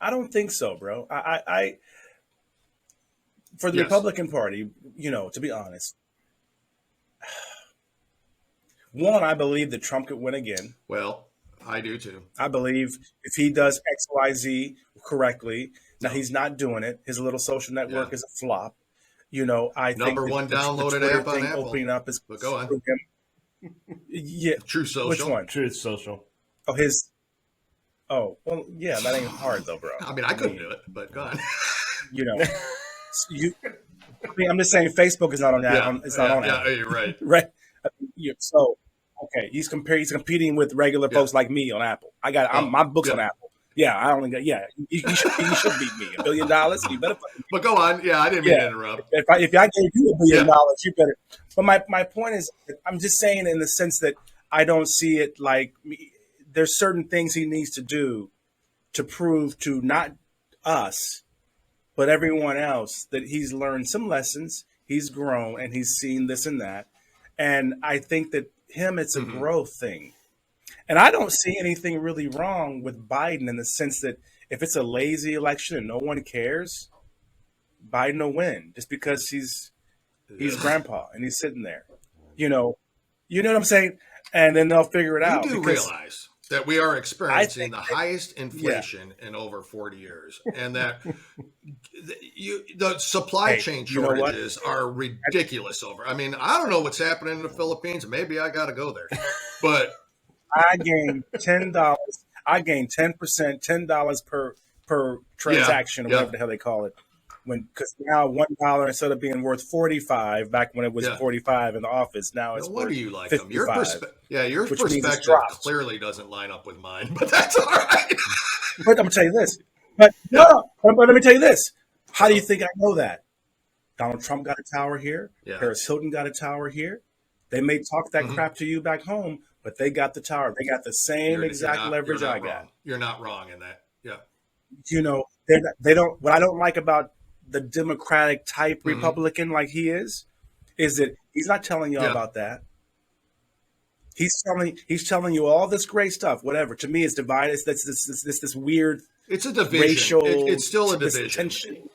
I don't think so, bro. I for the Republican Party, to be honest, one, I believe that Trump could win again. Well, I do too. I believe if he does X, Y, Z correctly, now he's not doing it. His little social network is a flop. I think number one downloaded the Twitter app on thing Apple. opening up is. But go on. Yeah, True Social. Which one? Truth Social. Oh, his. Oh, well, yeah, that ain't hard though, bro. I mean, I couldn't do it, but go on. I'm just saying, Facebook is not on that. It's not on. Yeah, you're right. Right. So, okay, he's competing with regular folks like me on Apple. My book's on Apple. Yeah, I only got. Yeah, you should beat me. $1 billion. You better. But go on. Yeah, I didn't mean to interrupt. If I gave you $1 billion, you better. But my point is, I'm just saying in the sense that I don't see it like there's certain things he needs to do to prove to not us, but everyone else that he's learned some lessons, he's grown, and he's seen this and that. And I think that it's a growth thing. And I don't see anything really wrong with Biden in the sense that if it's a lazy election and no one cares, Biden will win just because he's grandpa and he's sitting there. You know what I'm saying? And then they'll figure it out. You do realize that we are experiencing the highest inflation in over 40 years, and that the supply chain shortages are ridiculous over. I mean, I don't know what's happening in the Philippines. Maybe I got to go there, but I gained $10. I gained 10%, $10 per transaction, or whatever the hell they call it. Because now $1 instead of being worth 45 back when it was 45 in the office, now it's worth 55. Your perspective clearly doesn't line up with mine, but that's all right. But I'm gonna tell you this. But let me tell you this. How do you think I know that? Donald Trump got a tower here. Paris Hilton got a tower here. They may talk that crap to you back home, but they got the tower. They got the same exact leverage I got. You're not wrong in that. Yeah. They don't. What I don't like about the Democratic type Republican like he is that he's not telling you all about that. He's telling you all this great stuff. Whatever. To me, it's divided. It's this weird. It's a division. Racial. It's still a division. Tension.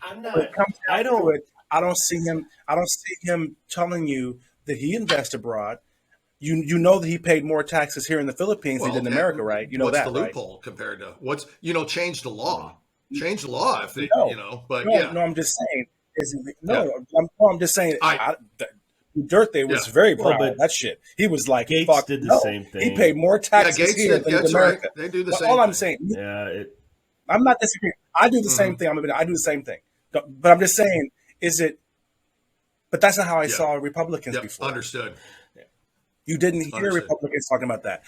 I'm not. I don't see him telling you that he invests abroad. You know that he paid more taxes here in the Philippines than he did in America, right? You know what's that, the loophole compared to change the law. Change the law if they, but no, I'm just saying. I'm just saying. Duterte was very proud of that shit. He was like, Gates did the same thing. He paid more taxes here than in America. Right. They do the same all thing. I'm saying. I'm not disagreeing. I do the same thing. I do the same thing. But I'm just saying, but that's not how I saw Republicans before. Understood. You didn't hear Republicans talking about that.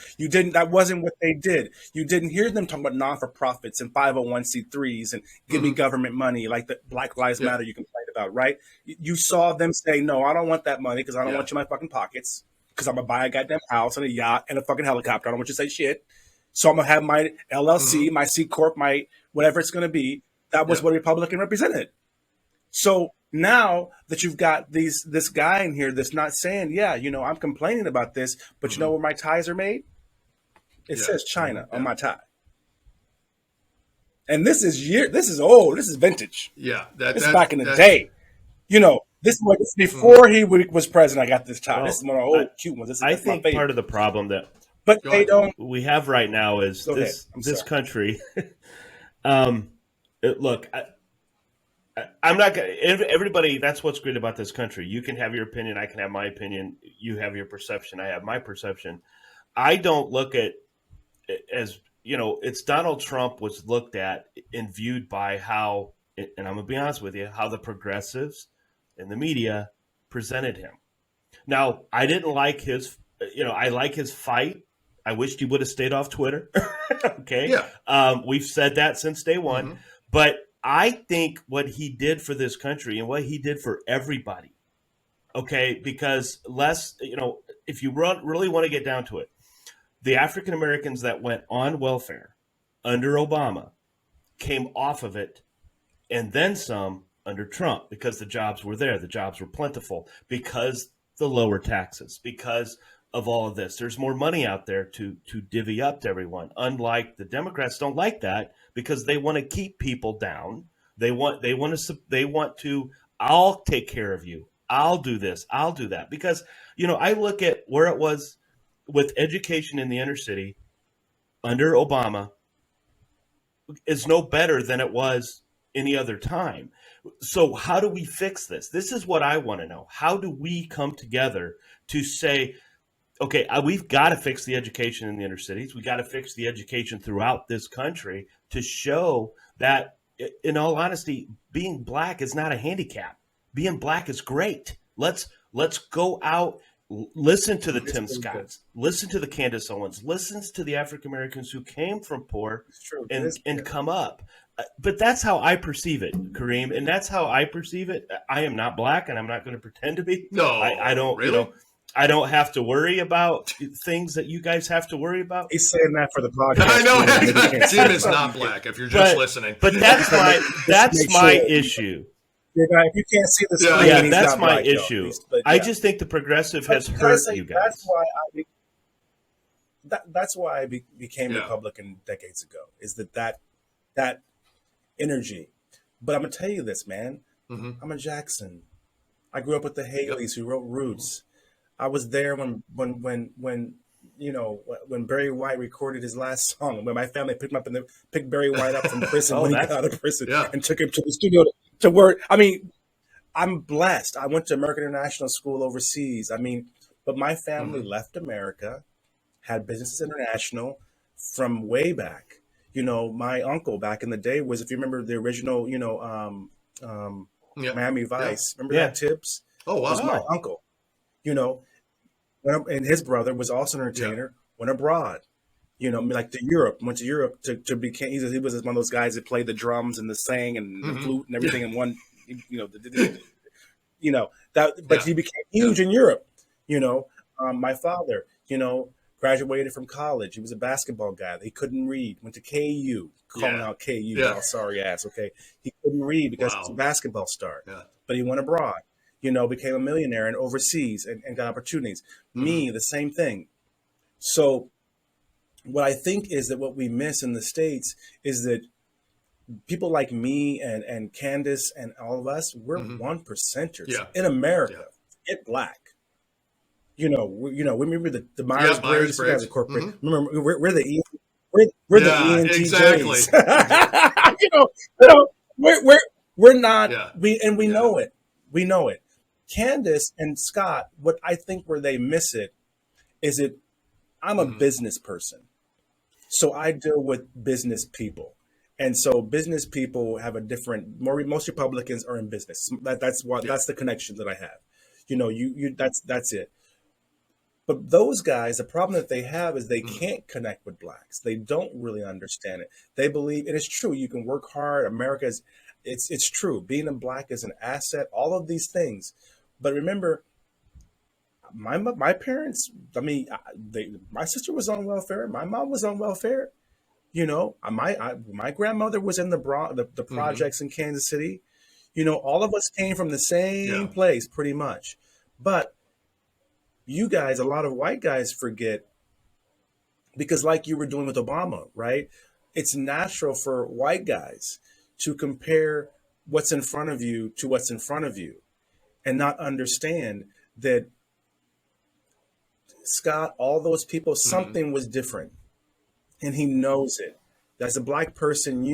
That wasn't what they did. You didn't hear them talking about non-for-profits and 501c3s and give me government money like the Black Lives Matter you complained about, right? You saw them say, no, I don't want that money because I don't want you in my fucking pockets because I'm going to buy a goddamn house and a yacht and a fucking helicopter. I don't want you to say shit. So I'm going to have my LLC, my C Corp, my whatever it's going to be. That was what a Republican represented. So now that you've got this guy in here that's not saying, I'm complaining about this, but you know where my ties are made? It says China on my tie. And this is old. This is vintage. Yeah. This is back in the day. This was before he was president. I got this tie. This is one of the old cute ones. I think part of the problem we have right now is this country. Look, I'm not going to – everybody, that's what's great about this country. You can have your opinion. I can have my opinion. You have your perception. I have my perception. I don't look at as – it's Donald Trump was looked at and viewed by how – and I'm going to be honest with you, how the progressives in the media presented him. Now, I didn't like his – I like his fight. I wished he would have stayed off Twitter. Okay? Yeah. We've said that since day one. But – I think what he did for this country and what he did for everybody, okay, because if you really want to get down to it, the African Americans that went on welfare under Obama came off of it and then some under Trump because the jobs were there. The jobs were plentiful because the lower taxes, because of all of this. There's more money out there to divvy up to everyone. Unlike the Democrats don't like that because they want to keep people down. They want to, I'll take care of you. I'll do this. I'll do that. Because, I look at where it was with education in the inner city under Obama is no better than it was any other time. So how do we fix this? This is what I want to know. How do we come together to say, okay, we've got to fix the education in the inner cities. We got to fix the education throughout this country to show that, in all honesty, being black is not a handicap. Being black is great. Let's go out, listen to the Tim Scotts, listen to the Candace Owens, listen to the African Americans who came from poor and come up. But that's how I perceive it, Kareem, and that's how I perceive it. I am not black, and I'm not going to pretend to be. No, I don't. Really? I don't have to worry about things that you guys have to worry about. He's saying that for the podcast. I know. Tim is not black. If you're just listening, but that's my issue. If you can't see the screen, that's my issue. I just think the progressive has hurt you guys. That's why I became Republican decades ago. Is that energy? But I'm gonna tell you this, man. Mm-hmm. I'm a Jackson. I grew up with the Haleys who wrote Roots. I was there when Barry White recorded his last song. When my family picked Barry White up from prison when he got out of prison and took him to the studio to work. I mean, I'm blessed. I went to American International School overseas. I mean, but my family left America, had businesses international from way back. My uncle back in the day was, if you remember the original, Miami Vice. Remember that Tibbs? Oh, wow. Was my uncle. And his brother was also an entertainer, went abroad, went to Europe to become, he was one of those guys that played the drums and the sang and the flute and everything in one, but he became huge in Europe. My father, graduated from college. He was a basketball guy. He couldn't read, went to KU, calling out KU, all sorry ass. Okay. He couldn't read because he's a basketball star, but he went abroad. Became a millionaire and overseas and got opportunities. Me, the same thing. So what I think is that what we miss in the States is that people like me and Candace and all of us, we're one percenters in America. Get black. We remember the Myers-Briggs guys, corporate. Remember, we're the ENTJs. Exactly. We're not. We know it. We know it. Candace and Scott, what I think where they miss it is that I'm a business person. So I deal with business people. And so business people have a different, most Republicans are in business. That's the connection that I have. That's it. But those guys, the problem that they have is they can't connect with blacks. They don't really understand it. They believe, and it's true, you can work hard. America is, it's true. Being a black is an asset, all of these things. But remember, my parents, my sister was on welfare. My mom was on welfare. My grandmother was in the projects in Kansas City. All of us came from the same place pretty much. But you guys, a lot of white guys forget, because like you were doing with Obama, right? It's natural for white guys to compare what's in front of you to what's in front of you and not understand that, Scott, all those people, something was different. And he knows it. As a black person,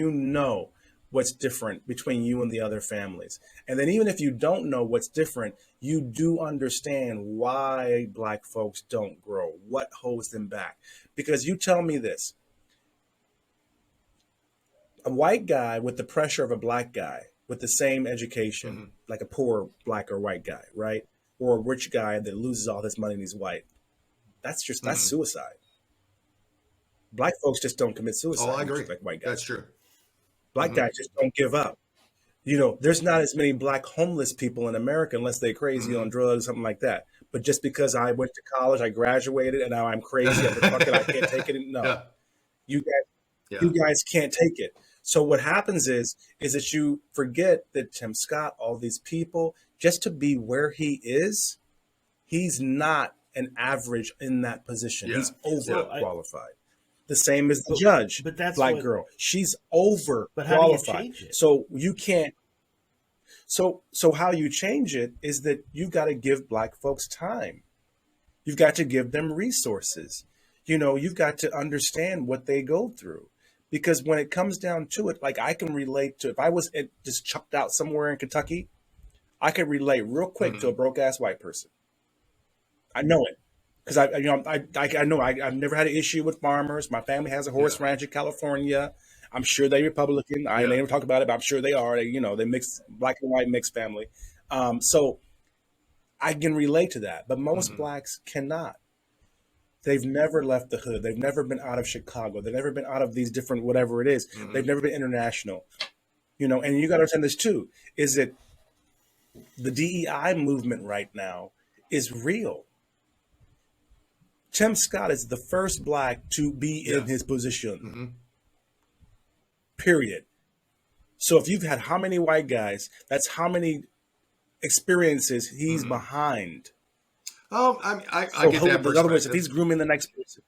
what's different between you and the other families. And then even if you don't know what's different, you do understand why black folks don't grow, what holds them back. Because you tell me this, a white guy with the pressure of a black guy with the same education, like a poor black or white guy, right? Or a rich guy that loses all his money and he's white. That's suicide. Black folks just don't commit suicide. Oh, I agree. Like white guys. That's true. Black guys just don't give up. There's not as many black homeless people in America unless they're crazy on drugs, something like that. But just because I went to college, I graduated, and now I'm crazy, fuck it, I can't take it. No, Yeah. you guys, Yeah. you guys can't take it. So what happens is that you forget that Tim Scott, all these people, just to be where he is, he's not an average in that position. Yeah. He's Yeah. overqualified. The same as the judge, but that's black what- girl. She's But how do you overqualified. change it? So you can't. So how you change it is that you got to give black folks time. You've got to give them resources. You've got to understand what they go through. Because when it comes down to it, like I can relate to, if I was just chucked out somewhere in Kentucky, I could relate real quick to a broke ass white person. I know it. Because I know I've never had an issue with farmers. My family has a horse ranch in California. I'm sure they're Republican. I never talk about it, but I'm sure they are. They mix black and white mixed family. So I can relate to that. But most blacks cannot. They've never left the hood. They've never been out of Chicago. They've never been out of these different whatever it is. They've never been international. And you got to understand this too, is that the DEI movement right now is real. Tim Scott is the first black to be in his position. Period. So if you've had how many white guys, that's how many experiences he's behind. Oh, I get that perspective. In other words, if he's grooming the next person.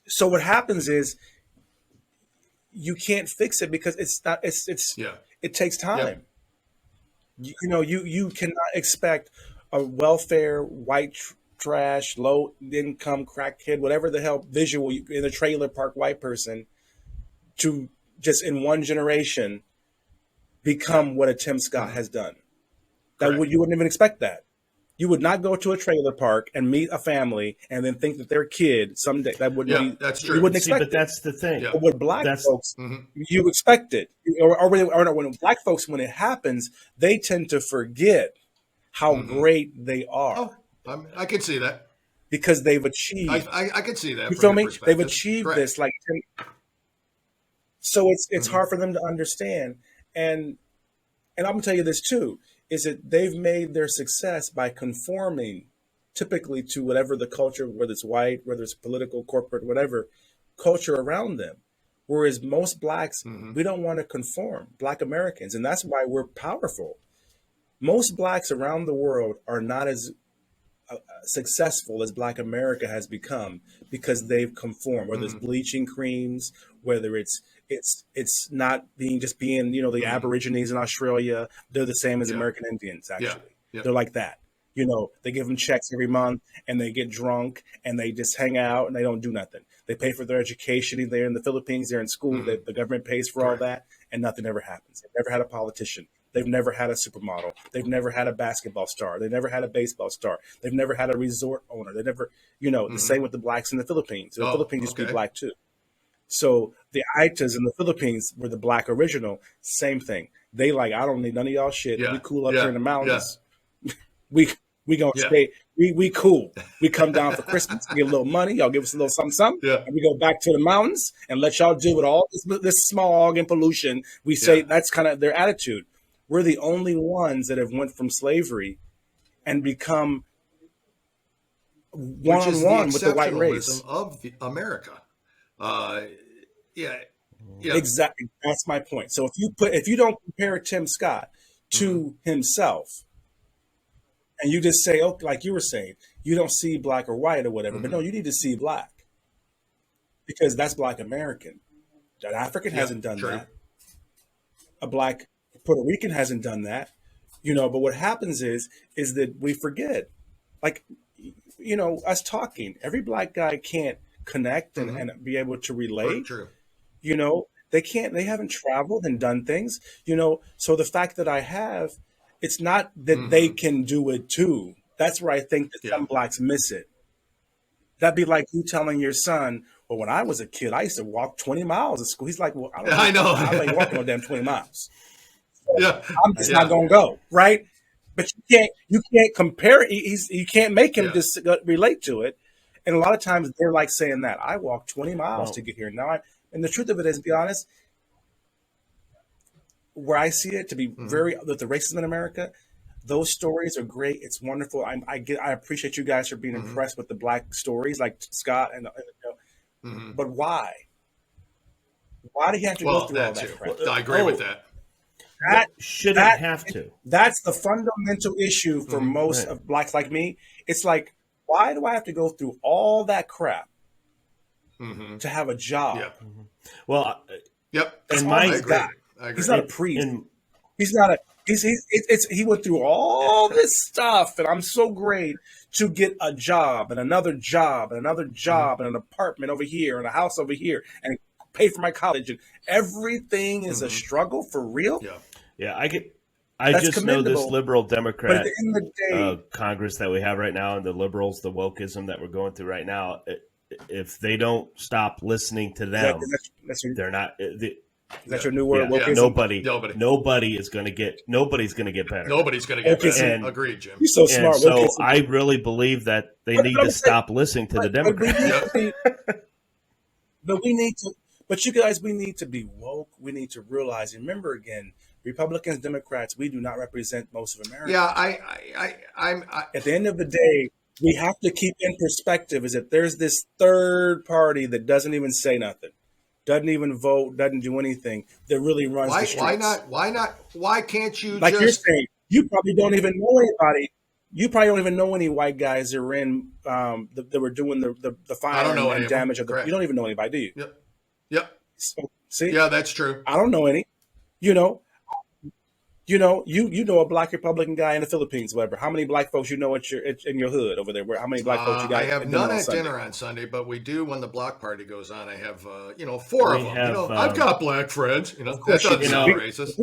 So what happens is you can't fix it because it takes time. You cannot expect a welfare, white trash, low income, crackhead, whatever the hell visual in a trailer park white person to just in one generation become what a Tim Scott has done. You wouldn't even expect that. You would not go to a trailer park and meet a family and then think that their kid someday that wouldn't be. That's true. You wouldn't expect but that's the thing. But with black folks, you expect it. Or when black folks, when it happens, they tend to forget how great they are. Oh, I can see that. Because they've achieved. I can see that. You feel me? They've achieved this. So it's hard for them to understand. And I'm going to tell you this too, is that they've made their success by conforming typically to whatever the culture, whether it's white, whether it's political, corporate, whatever, culture around them. Whereas most blacks, we don't want to conform, black Americans. And that's why we're powerful. Most blacks around the world are not as successful as black America has become because they've conformed, whether it's bleaching creams, whether it's not being the Aborigines in Australia. They're the same as American Indians, actually. They're like that. They give them checks every month and they get drunk and they just hang out and they don't do nothing. They pay for their education. They're in the Philippines, they're in school. The government pays for all that and nothing ever happens. They've never had a politician. They've never had a supermodel. They've never had a basketball star. They've never had a baseball star. They've never had a resort owner. They never, the same with the blacks in the Philippines. The Philippines used to be black too. So the Aitas in the Philippines were the black original. Same thing. They I don't need none of y'all shit. We cool up here in the mountains. We gonna stay. We cool. We come down for Christmas, get a little money. Y'all give us a little something, and we go back to the mountains and let y'all deal with all this smog and pollution. We say that's kind of their attitude. We're the only ones that have went from slavery and become one-on-one with the white race of America. Exactly. That's my point. So if you don't compare Tim Scott to himself, and you just say, oh, like you were saying, you don't see black or white or whatever, but no, you need to see black because that's black American. An African hasn't done that. A black Puerto Rican hasn't done that, but what happens is that we forget, us talking, every black guy can't connect and be able to relate. True. They haven't traveled and done things, so the fact that I have, it's not that they can do it too. That's where I think that some blacks miss it. That'd be like you telling your son, well, when I was a kid, I used to walk 20 miles to school. He's like, well, I know. I ain't walking no damn 20 miles. So I'm just not going to go, right? But you can't compare. You can't make him just relate to it. And a lot of times they're like saying that I walked 20 miles to get here. Now, and the truth of it is, to be honest, where I see it to be very with the racism in America. Those stories are great. It's wonderful. I appreciate you guys for being impressed with the black stories like Scott but why? Why do you have to go through all that crap? I agree with that. That shouldn't have to. That's the fundamental issue for most of blacks like me. It's like, why do I have to go through all that crap to have a job? Yeah. Well, That's and all my he's got. I agree. He's not a priest. He's not a. He went through all this stuff, and I'm so great to get a job and another job and another job and an apartment over here and a house over here and pay for my college, and everything is a struggle for real. Yeah, I just know this liberal Democrat but at the end of the day, Congress that we have right now, and the liberals, the wokeism that we're going through right now. If they don't stop listening to them, they're not. Is that your new word? Yeah. Nobody is going to get. Nobody's going to get better. Nobody's going to get better. And, agreed, Jim. You're so smart. So I really believe that they need to stop listening to the Democrats. But we need to. But you guys, we need to be woke. We need to realize. Remember again, Republicans, Democrats, we do not represent most of America. Yeah, I'm. At the end of the day, we have to keep in perspective is that there's this third party that doesn't even say nothing, doesn't even vote, doesn't do anything, that really runs the streets. Why not? Why can't you like you're saying, you probably don't even know anybody. You probably don't even know any white guys that were in that were doing the fire and damage of the. You don't even know anybody, do you? Yep. So, see? Yeah, that's true. I don't know any. You know a black Republican guy in the Philippines, whatever. How many black folks you know in your hood over there? How many black folks you got? I have none at dinner on Sunday, but we do when the block party goes on. I have 4 of them. I've got black friends. That doesn't sound racist.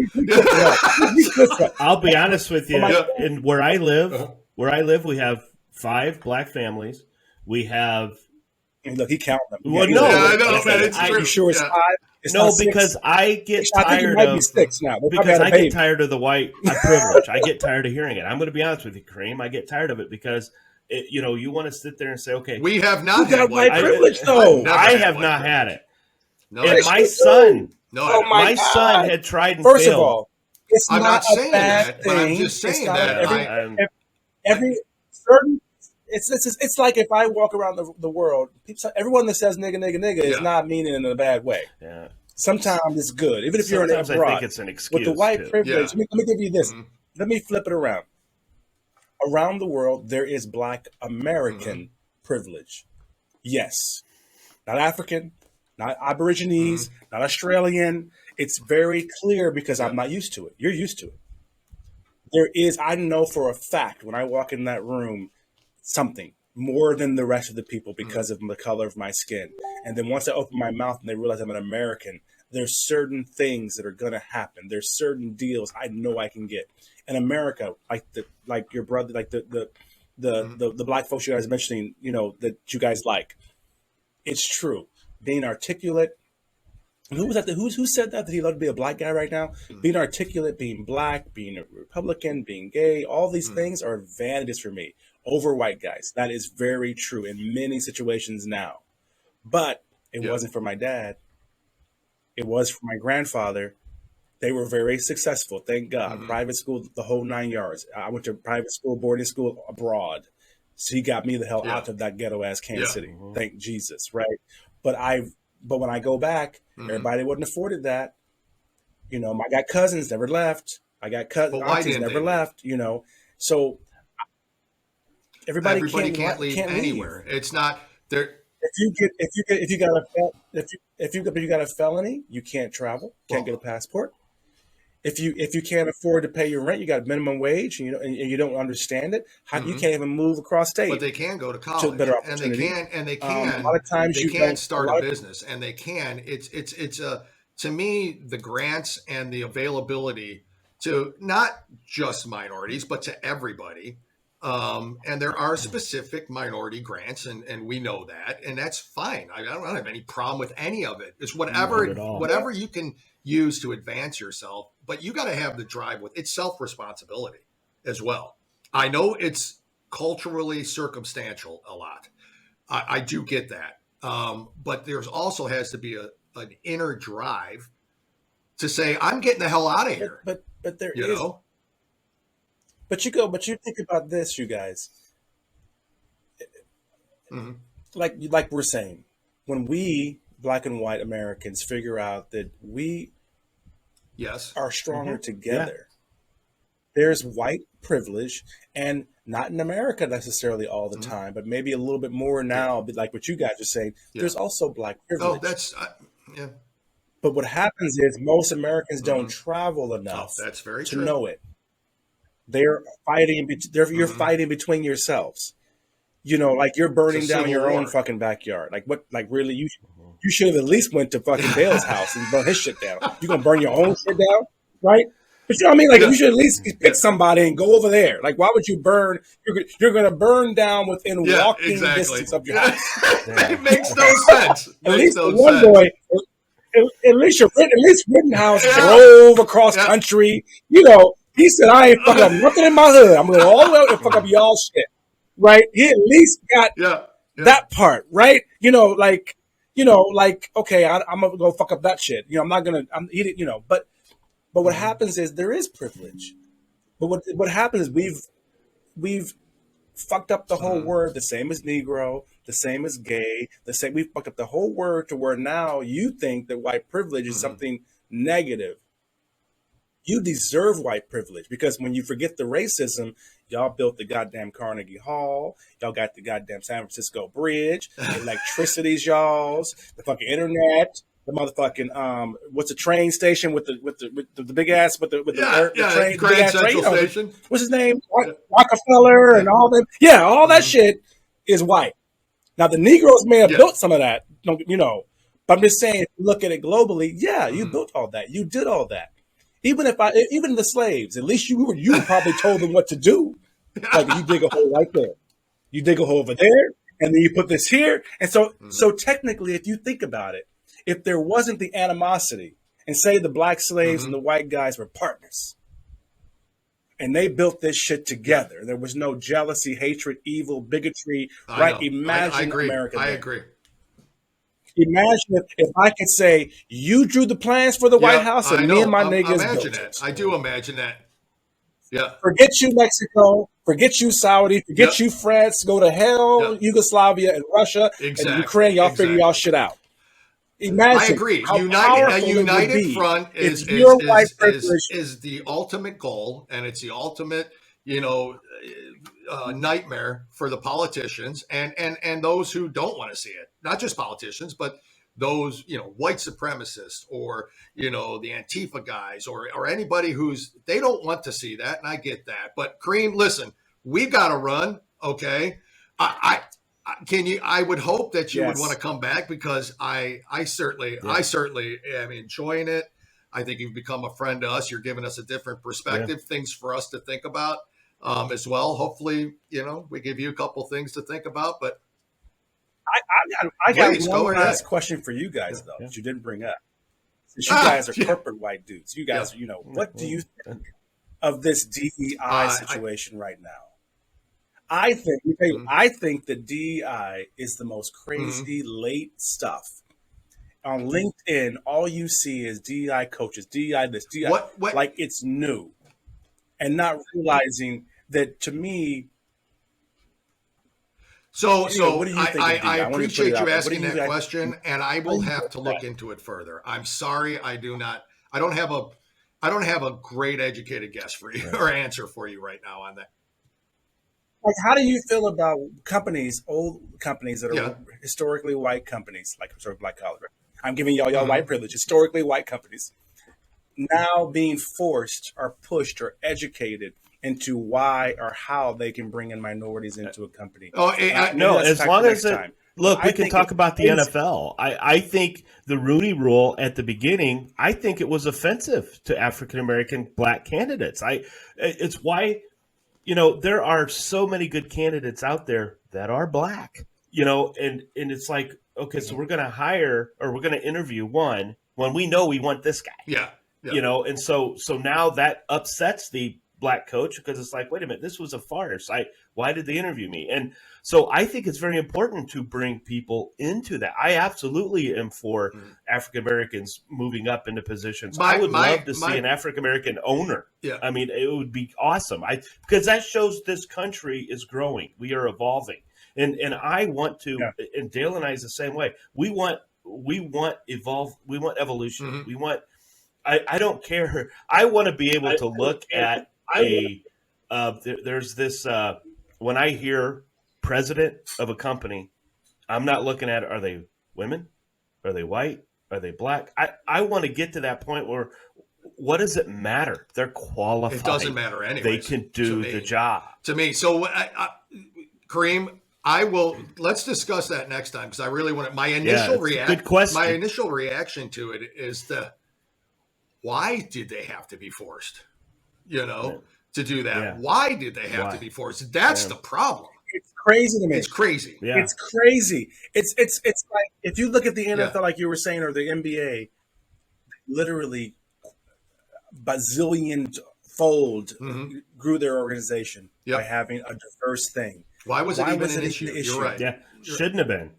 I'll be honest with you. In where I live, we have 5 black families. We have. And look, he counted them. Well, no, I know, man. It's true. You sure it's 5? It's no, because I get tired of 6 now. Because I get tired of the white privilege. I get tired of hearing it. I'm going to be honest with you, Kareem. I get tired of it because you want to sit there and say, okay, we have not had white privilege, though. I have not had it. No, and my son, my son had tried and First failed. of all, it's I'm not saying a bad that, thing. but I'm just saying that every certain. It's like if I walk around the world, everyone that says nigga is not meaning in a bad way. Yeah. Sometimes it's good, even if you're in abroad. I think it's an excuse. With the white privilege, let me give you this. Let me flip it around. Around the world, there is black American privilege. Yes. Not African, not Aborigines, not Australian. It's very clear because I'm not used to it. You're used to it. There is, I know for a fact when I walk in that room, something more than the rest of the people because of the color of my skin. And then once I open my mouth and they realize I'm an American, there's certain things that are going to happen. There's certain deals I know I can get. In America, like your brother, like the black folks you guys are mentioning, that you guys like. It's true. Being articulate. Who was that? Who said that he loved to be a black guy right now? Being articulate, being black, being a Republican, being gay, all these things are advantages for me over white guys. That is very true in many situations now. But it wasn't for my dad. It was for my grandfather. They were very successful, thank God. Private school, the whole 9 yards. I went to private school, boarding school abroad. So he got me the hell out of that ghetto-ass Kansas City. Thank Jesus, right? But when I go back, everybody wouldn't afforded that. I got cousins never left. I got aunties never left. So everybody can't leave anywhere. It's not there. If you got a felony, you can't travel. Can't get a passport. If you can't afford to pay your rent, you got minimum wage, and you don't understand it. You can't even move across state. But they can go to college, and they can. A lot of times they can start a business, and they can. It's to me, the grants and the availability to not just minorities, but to everybody. And there are specific minority grants, and we know that, and that's fine. I don't have any problem with any of it. It's whatever you can use to advance yourself, but you got to have the drive with it's self-responsibility as well. I know it's culturally circumstantial a lot. I do get that. But there's also has to be an inner drive to say, I'm getting the hell out of here. But there you is. know? But you think about this, you guys. Mm-hmm. Like we're saying, when we black and white Americans figure out that we Yes. are stronger Mm-hmm. together, there's white privilege, and not in America necessarily all the Mm-hmm. time, but maybe a little bit more now. But like what you guys are saying, there's also black privilege. Oh, that's yeah. But what happens is most Americans don't Mm-hmm. travel enough That's very to true. know it. They're fighting. You're Mm-hmm. fighting between yourselves. You know, like you're burning It's a down civil your own war. fucking backyard. Like what? Like really? You should have at least went to fucking Dale's house and burn his shit down. You gonna burn your own shit down, right? But you know what I mean? Like Yeah. you should at least pick somebody and go over there. Like why would you burn? You're gonna burn down within walking distance of your house. It makes no sense. At least the one boy. At least Rittenhouse drove across country. You know, he said, "I ain't fucking up nothing in my hood. I'm going all the way out and fuck up y'all shit." Right? He at least got that part right. You know, like okay, I'm gonna go fuck up that shit. You know, I'm not gonna. He didn't. You know, but what happens is there is privilege. But what happens is we've fucked up the whole word, the same as Negro, the same as gay, the same. We fucked up the whole word to where now you think that white privilege is something negative. You deserve white privilege because when you forget the racism, y'all built the goddamn Carnegie Hall, y'all got the goddamn San Francisco Bridge, electricity's y'all's, the fucking internet, the motherfucking what's the train station with the big ass with the train, Grand big ass Central train, Station. What's his name? Rockefeller and all that. Yeah, all that shit is white. Now the Negroes may have built some of that, you know, but I'm just saying, if you look at it globally, you built all that, you did all that. Even the slaves, at least you probably told them what to do. Like you dig a hole right there, you dig a hole over there, and then you put this here. And so technically, if you think about it, if there wasn't the animosity, and say the black slaves and the white guys were partners, and they built this shit together, there was no jealousy, hatred, evil, bigotry. Right? Imagine I agree. America. I agree. Imagine if I could say you drew the plans for the White House and me and my niggas built it. I do imagine that. Yeah. Forget you, Mexico. Forget you, Saudi. Forget you, France. Go to hell, Yugoslavia and Russia and Ukraine. Y'all figure y'all shit out. Imagine. I agree. How A united front is the ultimate goal, and it's the ultimate, nightmare for the politicians and those who don't want to see it. Not just politicians, but those, white supremacists or, the Antifa guys or anybody they don't want to see that. And I get that. But Kareem, listen, we've got to run. Okay. I would hope that you would want to come back because I certainly am enjoying it. I think you've become a friend to us. You're giving us a different perspective, things for us to think about as well. Hopefully, we give you a couple things to think about, but I got one last question for you guys, though, that you didn't bring up. Since you guys are corporate white dudes, you guys, what do you think of this DEI situation right now? I think that DEI is the most crazy late stuff. On LinkedIn, all you see is DEI coaches, DEI this, DEI, like it's new. And not realizing that, to me, So what do you think I appreciate you asking that question, and I will have to look into it further. I'm sorry, I don't have a great educated guess for you or answer for you right now on that. Like, how do you feel about old companies that are historically white companies, like sort of black collar? I'm giving y'all white privilege. Historically white companies now being forced or pushed or educated into why or how they can bring in minorities into a company. As long as we can talk about the NFL. I think the Rooney Rule at the beginning, I think it was offensive to African American black candidates. It's why, there are so many good candidates out there that are black, and it's like, okay, so we're going to hire or we're going to interview one when we know we want this guy. Yeah. And so now that upsets the black coach, because it's like, wait a minute, this was a farce. Why did they interview me? And so I think it's very important to bring people into that. I absolutely am for African Americans moving up into positions. I would love to see an African American owner. Yeah. I mean, it would be awesome. Because that shows this country is growing. We are evolving. And I want to, and Dale and I is the same way. We want evolution. Mm-hmm. We want, I don't care. I want to be able to look at there's this, when I hear president of a company, I'm not looking at, are they women? Are they white? Are they black? I want to get to that point where, what does it matter? They're qualified. It doesn't matter anyway. They can do the job. To me. So Kareem, let's discuss that next time, because I really want to. My initial good question. My initial reaction to it is why did they have to be forced? To do that. Yeah. Why did they have to be forced? That's the problem. It's crazy to me. It's crazy. Yeah. It's crazy. It's like, if you look at the NFL, like you were saying, or the NBA, literally bazillion fold grew their organization by having a diverse thing. Why was it even an issue? You're right. Yeah, shouldn't have been.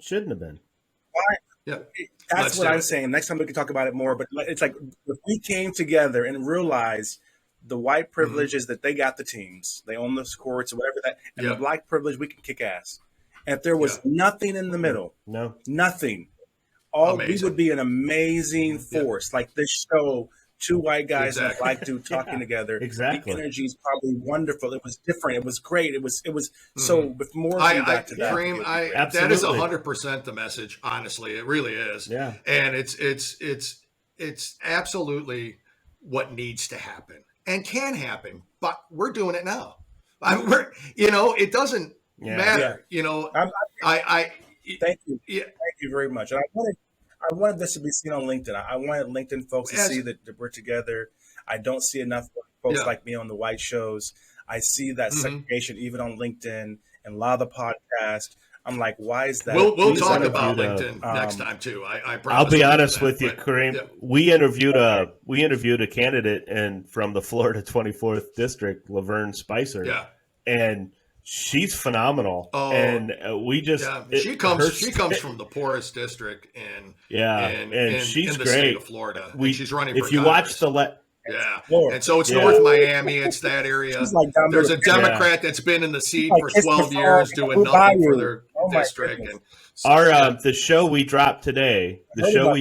Why? Yeah, that's what I'm saying. Next time we can talk about it more. But it's like, if we came together and realized the white privileges that they got the teams, they own the courts or whatever that, and the black privilege, we can kick ass. And if there was nothing in the middle, nothing, we would be an amazing force. Like this show, two white guys and a black dude talking together. Exactly. The energy is probably wonderful. It was different. It was great. It was so. If more of you got to that, Kareem, that is 100% the message. Honestly, it really is. Yeah. And it's absolutely what needs to happen and can happen. But we're doing it now. It doesn't matter. Thank you. Yeah. Thank you very much. And I wanted this to be seen on LinkedIn. I wanted LinkedIn folks to see that we're together. I don't see enough folks like me on the white shows. I see that segregation even on LinkedIn and a lot of the podcasts. I'm like, why is that? We'll talk about LinkedIn next time too. I promise. I'll be honest with you, Kareem. Yeah. We interviewed a candidate from the Florida 24th district, Laverne Spicer. Yeah. And she's phenomenal. Oh, and we just she comes from the poorest district in she's in the great. State of Florida. She's running. If for you Congress. watch and so it's North Miami. It's that area. There's a Democrat that's been in the seat for 12 years doing nothing for their district. And so, the show we dropped today, we'll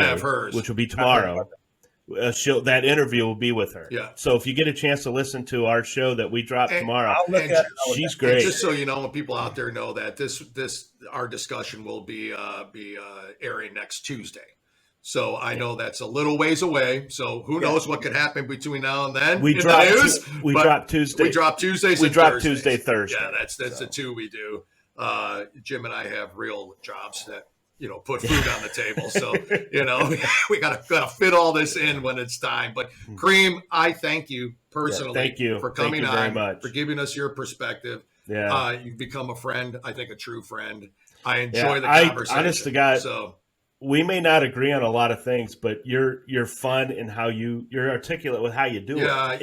have hers. which will be tomorrow. That interview will be with her. Yeah. So if you get a chance to listen to our show that we drop tomorrow, she's great. And just so you know, when people out there know that our discussion will be airing next Tuesday. So I know that's a little ways away. So who knows what could happen between now and then? We drop Tuesday. We drop Tuesdays. We drop Tuesday, Thursday. Yeah, that's the two we do. Jim and I have real jobs that put food on the table. So we gotta fit all this in when it's time. But Kareem, I thank you personally. Thank you for coming on, very much. for giving us your perspective. Yeah, you've become a friend. I think a true friend. I enjoy the conversation. Honest to God, we may not agree on a lot of things, but you're fun in how you're articulate with how you do it. Yeah,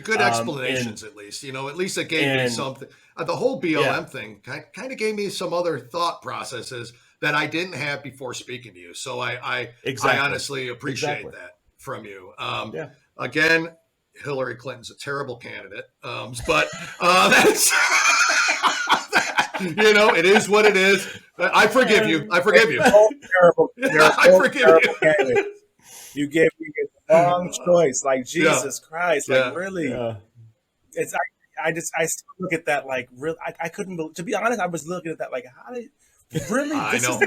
good explanations at least. At least it gave me something. The whole BLM thing kind of gave me some other thought processes that I didn't have before speaking to you. So I honestly appreciate that from you. Again, Hillary Clinton's a terrible candidate, but that's it is what it is. I forgive you. I forgive you. Terrible. I forgive you. Candidates. You gave me the wrong choice. Like Jesus Christ. Like really. Yeah. It's I still look at that like really. I couldn't believe, to be honest. I was looking at that like, how did really? I know.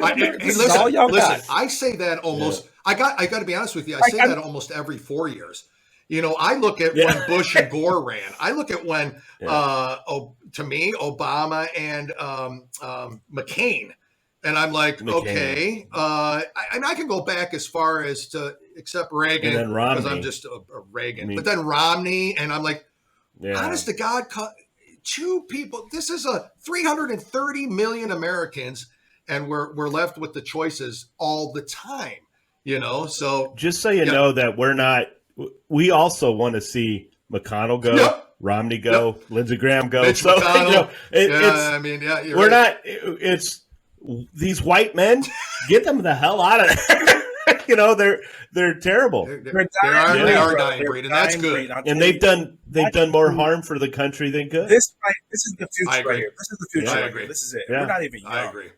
Listen. I say that almost. I got to be honest with you. I say that almost every 4 years. I look at when Bush and Gore ran. I look at when, to me, Obama and McCain. And I'm like, okay. And I can go back as far as to except Reagan, because I'm just a Reagan. But then Romney, and I'm like, honest to God, two people. This is 330 million Americans, and we're left with the choices all the time. So just so you know that we're not. We also want to see McConnell go. Romney go, Lindsey Graham go. Mitch So McConnell. we're right. not. It's these white men. Get them the hell out of there. They're terrible, They are dying breed, and that's good. and they've done more harm for the country than good. This is the future. I agree. Right here. This is the future. I right agree. here. This is it. Yeah. We're not even young. I agree.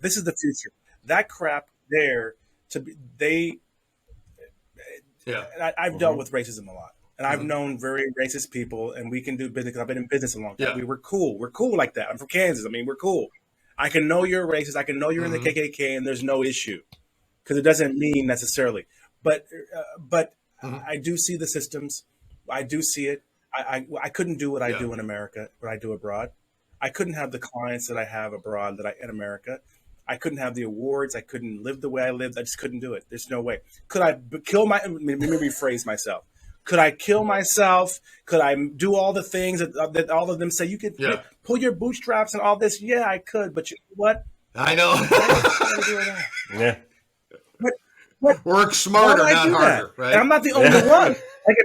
This is the future. That crap there to be they. Yeah. And I've dealt with racism a lot, and I've known very racist people, and we can do business. I've been in business a long time. Yeah. We're cool. We're cool like that. I'm from Kansas. I mean, we're cool. I can know you're racist. I can know you're in the KKK, and there's no issue because it doesn't mean necessarily. But I do see the systems. I do see it. I couldn't do what I do in America, what I do abroad. I couldn't have the clients that I have abroad in America. I couldn't have the awards. I couldn't live the way I lived. I just couldn't do it. There's no way. Could I kill let me rephrase myself. Could I kill myself? Could I do all the things that all of them say? You could pull your bootstraps and all this. Yeah, I could. But you know what? I know. Yeah. Work smarter, not harder. Right? And I'm not the only one. Like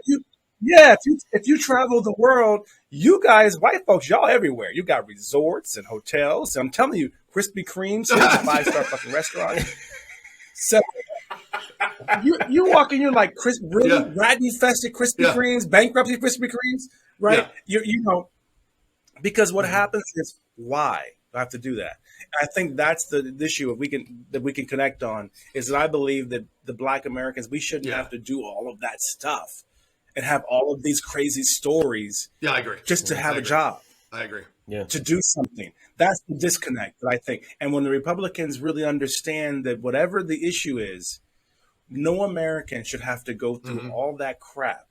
if you travel the world, you guys, white folks, y'all everywhere. You got resorts and hotels. And I'm telling you, Krispy Kreme's, it's a 5-star fucking restaurant. So you walk in, you're like, rat infested Krispy Kremes, bankruptcy Krispy Kremes, right? Yeah. You know, because what happens is why I have to do that. And I think that's the issue that we can connect on is that I believe that the Black Americans, we shouldn't have to do all of that stuff and have all of these crazy stories. Yeah, I agree. Just to have a job. I agree. Yeah. To do something. That's the disconnect that I think. And when the Republicans really understand that whatever the issue is, no American should have to go through all that crap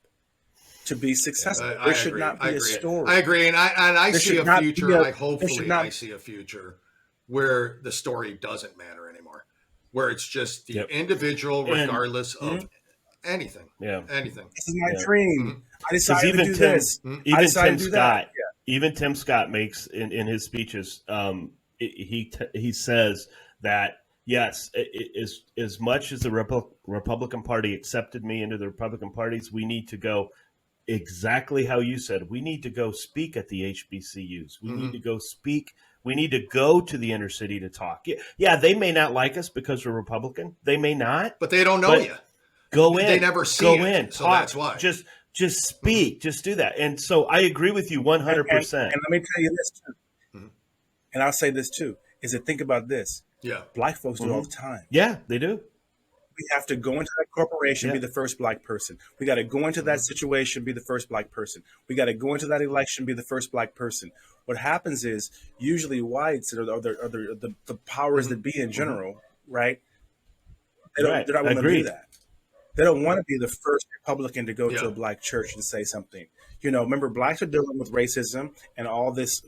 to be successful. There should not be a story. I agree. And I see a future. I see a future where the story doesn't matter anymore, where it's just the individual, regardless of anything. Yeah. Anything. This is my dream. I decided to do Tim, this. Even Tim Scott. Even Tim Scott makes in his speeches, he says that yes, as much as the Republican Party accepted me into the Republican parties, we need to go exactly how you said. We need to go speak at the HBCUs. We need to go speak. We need to go to the inner city to talk. Yeah, they may not like us because we're Republican. They may not, but they don't know you. Go in. They never see go it, in. So talk. that's why. Just speak. Just do that. And so I agree with you 100%. And let me tell you this too, and I'll say this too, is that think about this. Yeah. Black folks do it all the time. Yeah, they do. We have to go into that corporation, be the first Black person. We got to go into that situation, be the first Black person. We got to go into that election, be the first Black person. What happens is usually whites or the powers that be in general, right? They're not willing to do that. They don't want to be the first Republican to go to a Black church and say something. You know, remember, Blacks are dealing with racism and all this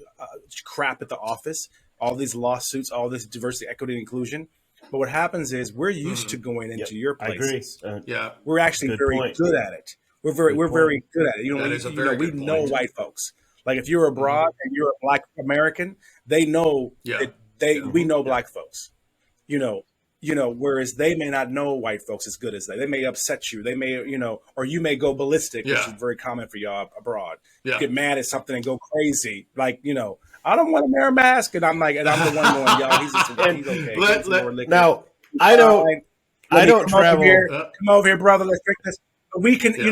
crap at the office, all these lawsuits, all this diversity, equity, and inclusion. But what happens is we're used to going into your places. I agree. We're actually very good at it. We're very good at it. You know, we know white folks. Like if you're abroad and you're a Black American, they know that we know Black folks. You know, whereas they may not know white folks as good as they may upset you. They may, or you may go ballistic, which is very common for y'all abroad. You get mad at something and go crazy. Like, I don't want to wear a mask. And I'm the one going, y'all, he's okay. Now, I don't travel. Come over here, brother. Let's drink this. We can, we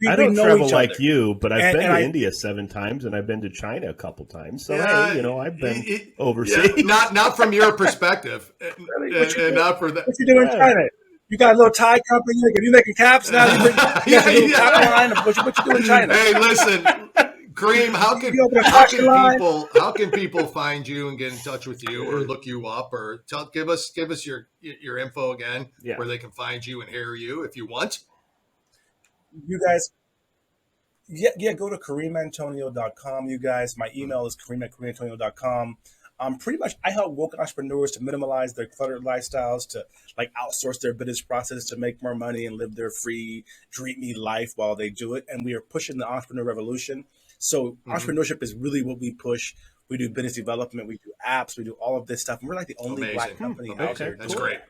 I don't know travel each like other. you, but I've been to India 7 times and I've been to China a couple times. So, I've been overseas. Yeah, not from your perspective. and not for that. What you doing in China? You got a little Thai company. You making caps now? You cap line. What you doing in China? Hey, listen, Kareem, how can people find you and get in touch with you or look you up or give us your info again where they can find you and hear you if you want. You guys, go to KareemAntonio.com, you guys. My email is Kareem@KareemAntonio.com. Pretty much, I help woke entrepreneurs to minimize their cluttered lifestyles, to outsource their business process to make more money and live their free, dreamy life while they do it. And we are pushing the entrepreneur revolution. So entrepreneurship is really what we push. We do business development, we do apps, we do all of this stuff. And we're like the only Black company out there. That's great.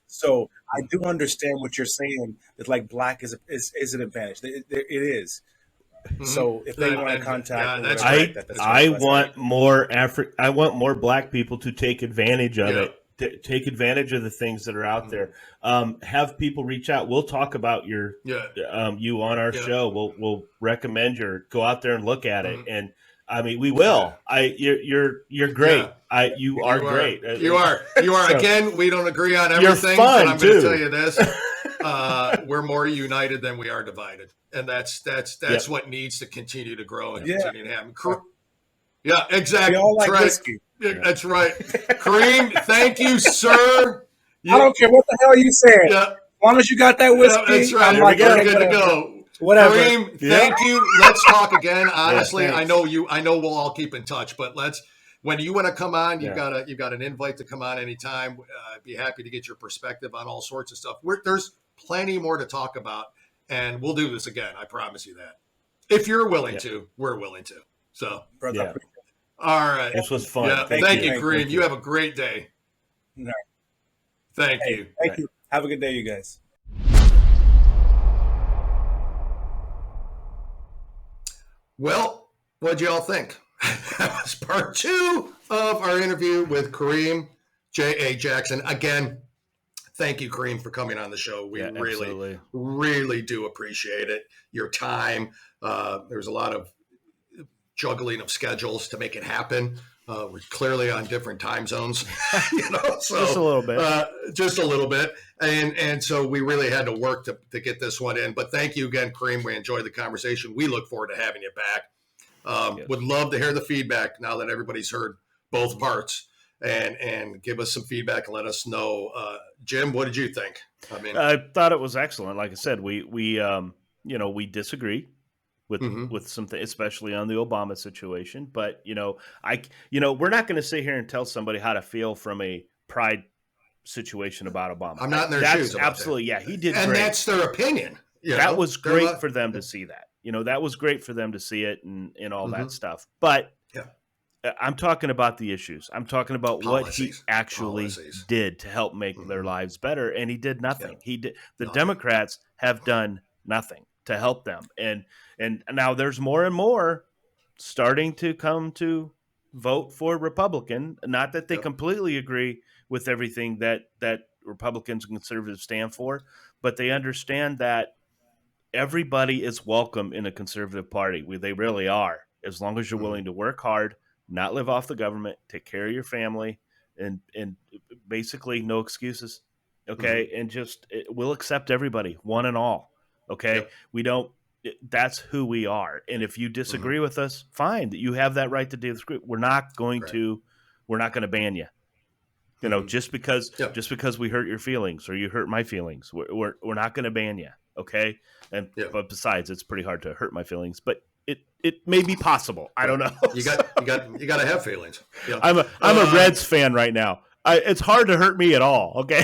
So I do understand what you're saying. That like Black is an advantage. It is. So if they want to contact me, that's whatever, right. I want more I want more black people to take advantage of it. Take advantage of the things that are out there. Have people reach out. We'll talk about you on our show. We'll recommend go out there and look at it. And I mean, we will. You're great. You are great. You are. So, again, we don't agree on everything. You're fun, but I'm going to tell you this: we're more united than we are divided, and that's what needs to continue to grow and continue to happen. Yeah, exactly. We all like whiskey. That's right. Kareem, thank you, sir. I don't care what the hell you said. Yeah. As long as you got that whiskey, that's right. I'm We're good to go. Whatever. Kareem, thank you. Let's talk again. Honestly, I know we'll all keep in touch, but when you want to come on, you've got an invite to come on anytime. I'd be happy to get your perspective on all sorts of stuff. There's plenty more to talk about, and we'll do this again. I promise you that. If you're willing to, we're willing to. So, brother. All right. This was fun. Yeah, thank you, Kareem. You have a great day. No. Thank you. Thank you. Have a good day, you guys. Well, what'd you all think? That was part 2 of our interview with Kareem J.A. Jackson. Again, thank you, Kareem, for coming on the show. We really do appreciate it. Your time. There's a lot of juggling of schedules to make it happen. We're clearly on different time zones, so just a little bit, and so we really had to work to get this one in. But thank you again, Kareem. We enjoyed the conversation. We look forward to having you back. Would love to hear the feedback now that everybody's heard both parts, and give us some feedback and let us know. Jim, what did you think? I thought it was excellent. Like I said, we disagree with something, especially on the Obama situation. But we're not going to sit here and tell somebody how to feel from a pride situation about Obama. I'm not in their shoes. Absolutely, that. He did, and great. That's their opinion. That was great for them to see that. That was great for them to see it and all that stuff. But I'm talking about the issues. I'm talking about policies. What he actually did to help make their lives better, and he did nothing. He did. The Democrats have done nothing to help them, and now there's more and more starting to come to vote for Republican. Not that they completely agree with everything that Republicans and conservatives stand for, but they understand that everybody is welcome in a conservative party. They really are, as long as you're willing to work hard, not live off the government, take care of your family, and basically no excuses. Okay, and just we'll accept everybody, one and all. Okay, we don't. That's who we are, and if you disagree with us, fine. You have that right to disagree. We're not going to ban you. Just because we hurt your feelings or you hurt my feelings, we're not going to ban you. Okay, but besides, it's pretty hard to hurt my feelings, but it may be possible. I don't know. You got to have feelings. Yeah. I'm a Reds fan right now. It's hard to hurt me at all. Okay.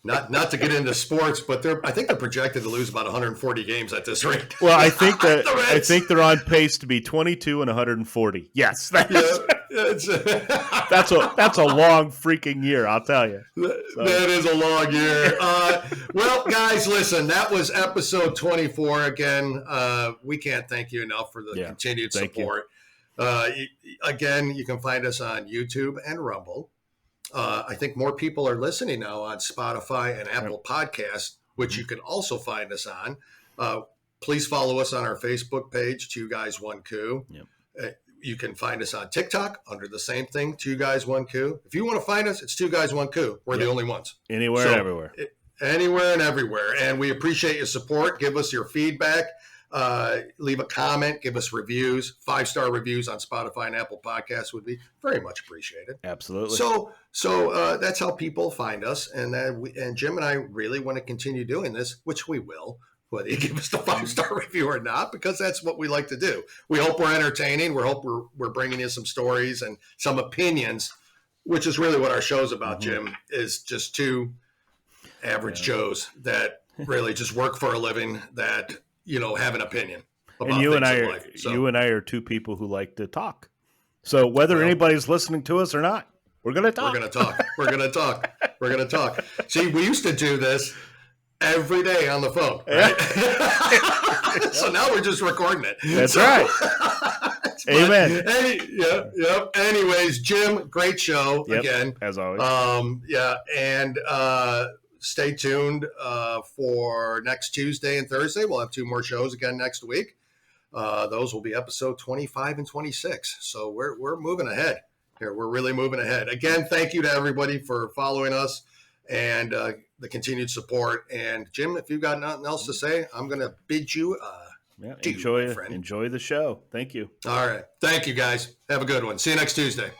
Not to get into sports, but I think they're projected to lose about 140 games at this rate. Well, I think they're on pace to be 22 and 140. Yes, that's a long freaking year, I'll tell you. That is a long year. Well, guys, listen, that was episode 24. Again, we can't thank you enough for the continued support. Again, you can find us on YouTube and Rumble. I think more people are listening now on Spotify and Apple Podcasts, which you can also find us on. Please follow us on our Facebook page, 2 Guys, 1 Coup. Yep. You can find us on TikTok under the same thing, 2 Guys, 1 Coup. If you want to find us, it's 2 Guys, 1 Coup. We're the only ones. Anywhere and everywhere. Anywhere and everywhere. And we appreciate your support. Give us your feedback. Leave a comment, give us reviews. 5-star reviews on Spotify and Apple Podcasts would be very much appreciated. Absolutely. So that's how people find us, and Jim and I really want to continue doing this, which we will, whether you give us the 5-star review or not, because that's what we like to do. We hope we're entertaining. We hope we're bringing you some stories and some opinions, which is really what our show's about. Jim, is just 2 average Joes that really just work for a living that have an opinion about and you things and I in are, life. So, you and I are 2 people who like to talk. So whether anybody's listening to us or not, we're going to talk. We're going to talk. We're going to talk. See, we used to do this every day on the phone. Right? So now we're just recording it. That's right. Amen. Anyways, Jim, great show again, as always. And stay tuned for next Tuesday and Thursday. We'll have 2 more shows again next week. Those will be episode 25 and 26. So we're moving ahead here. We're really moving ahead. Again, thank you to everybody for following us and the continued support. And Jim, if you've got nothing else to say, I'm going to bid you enjoy the show. Thank you. All right. Thank you, guys. Have a good one. See you next Tuesday.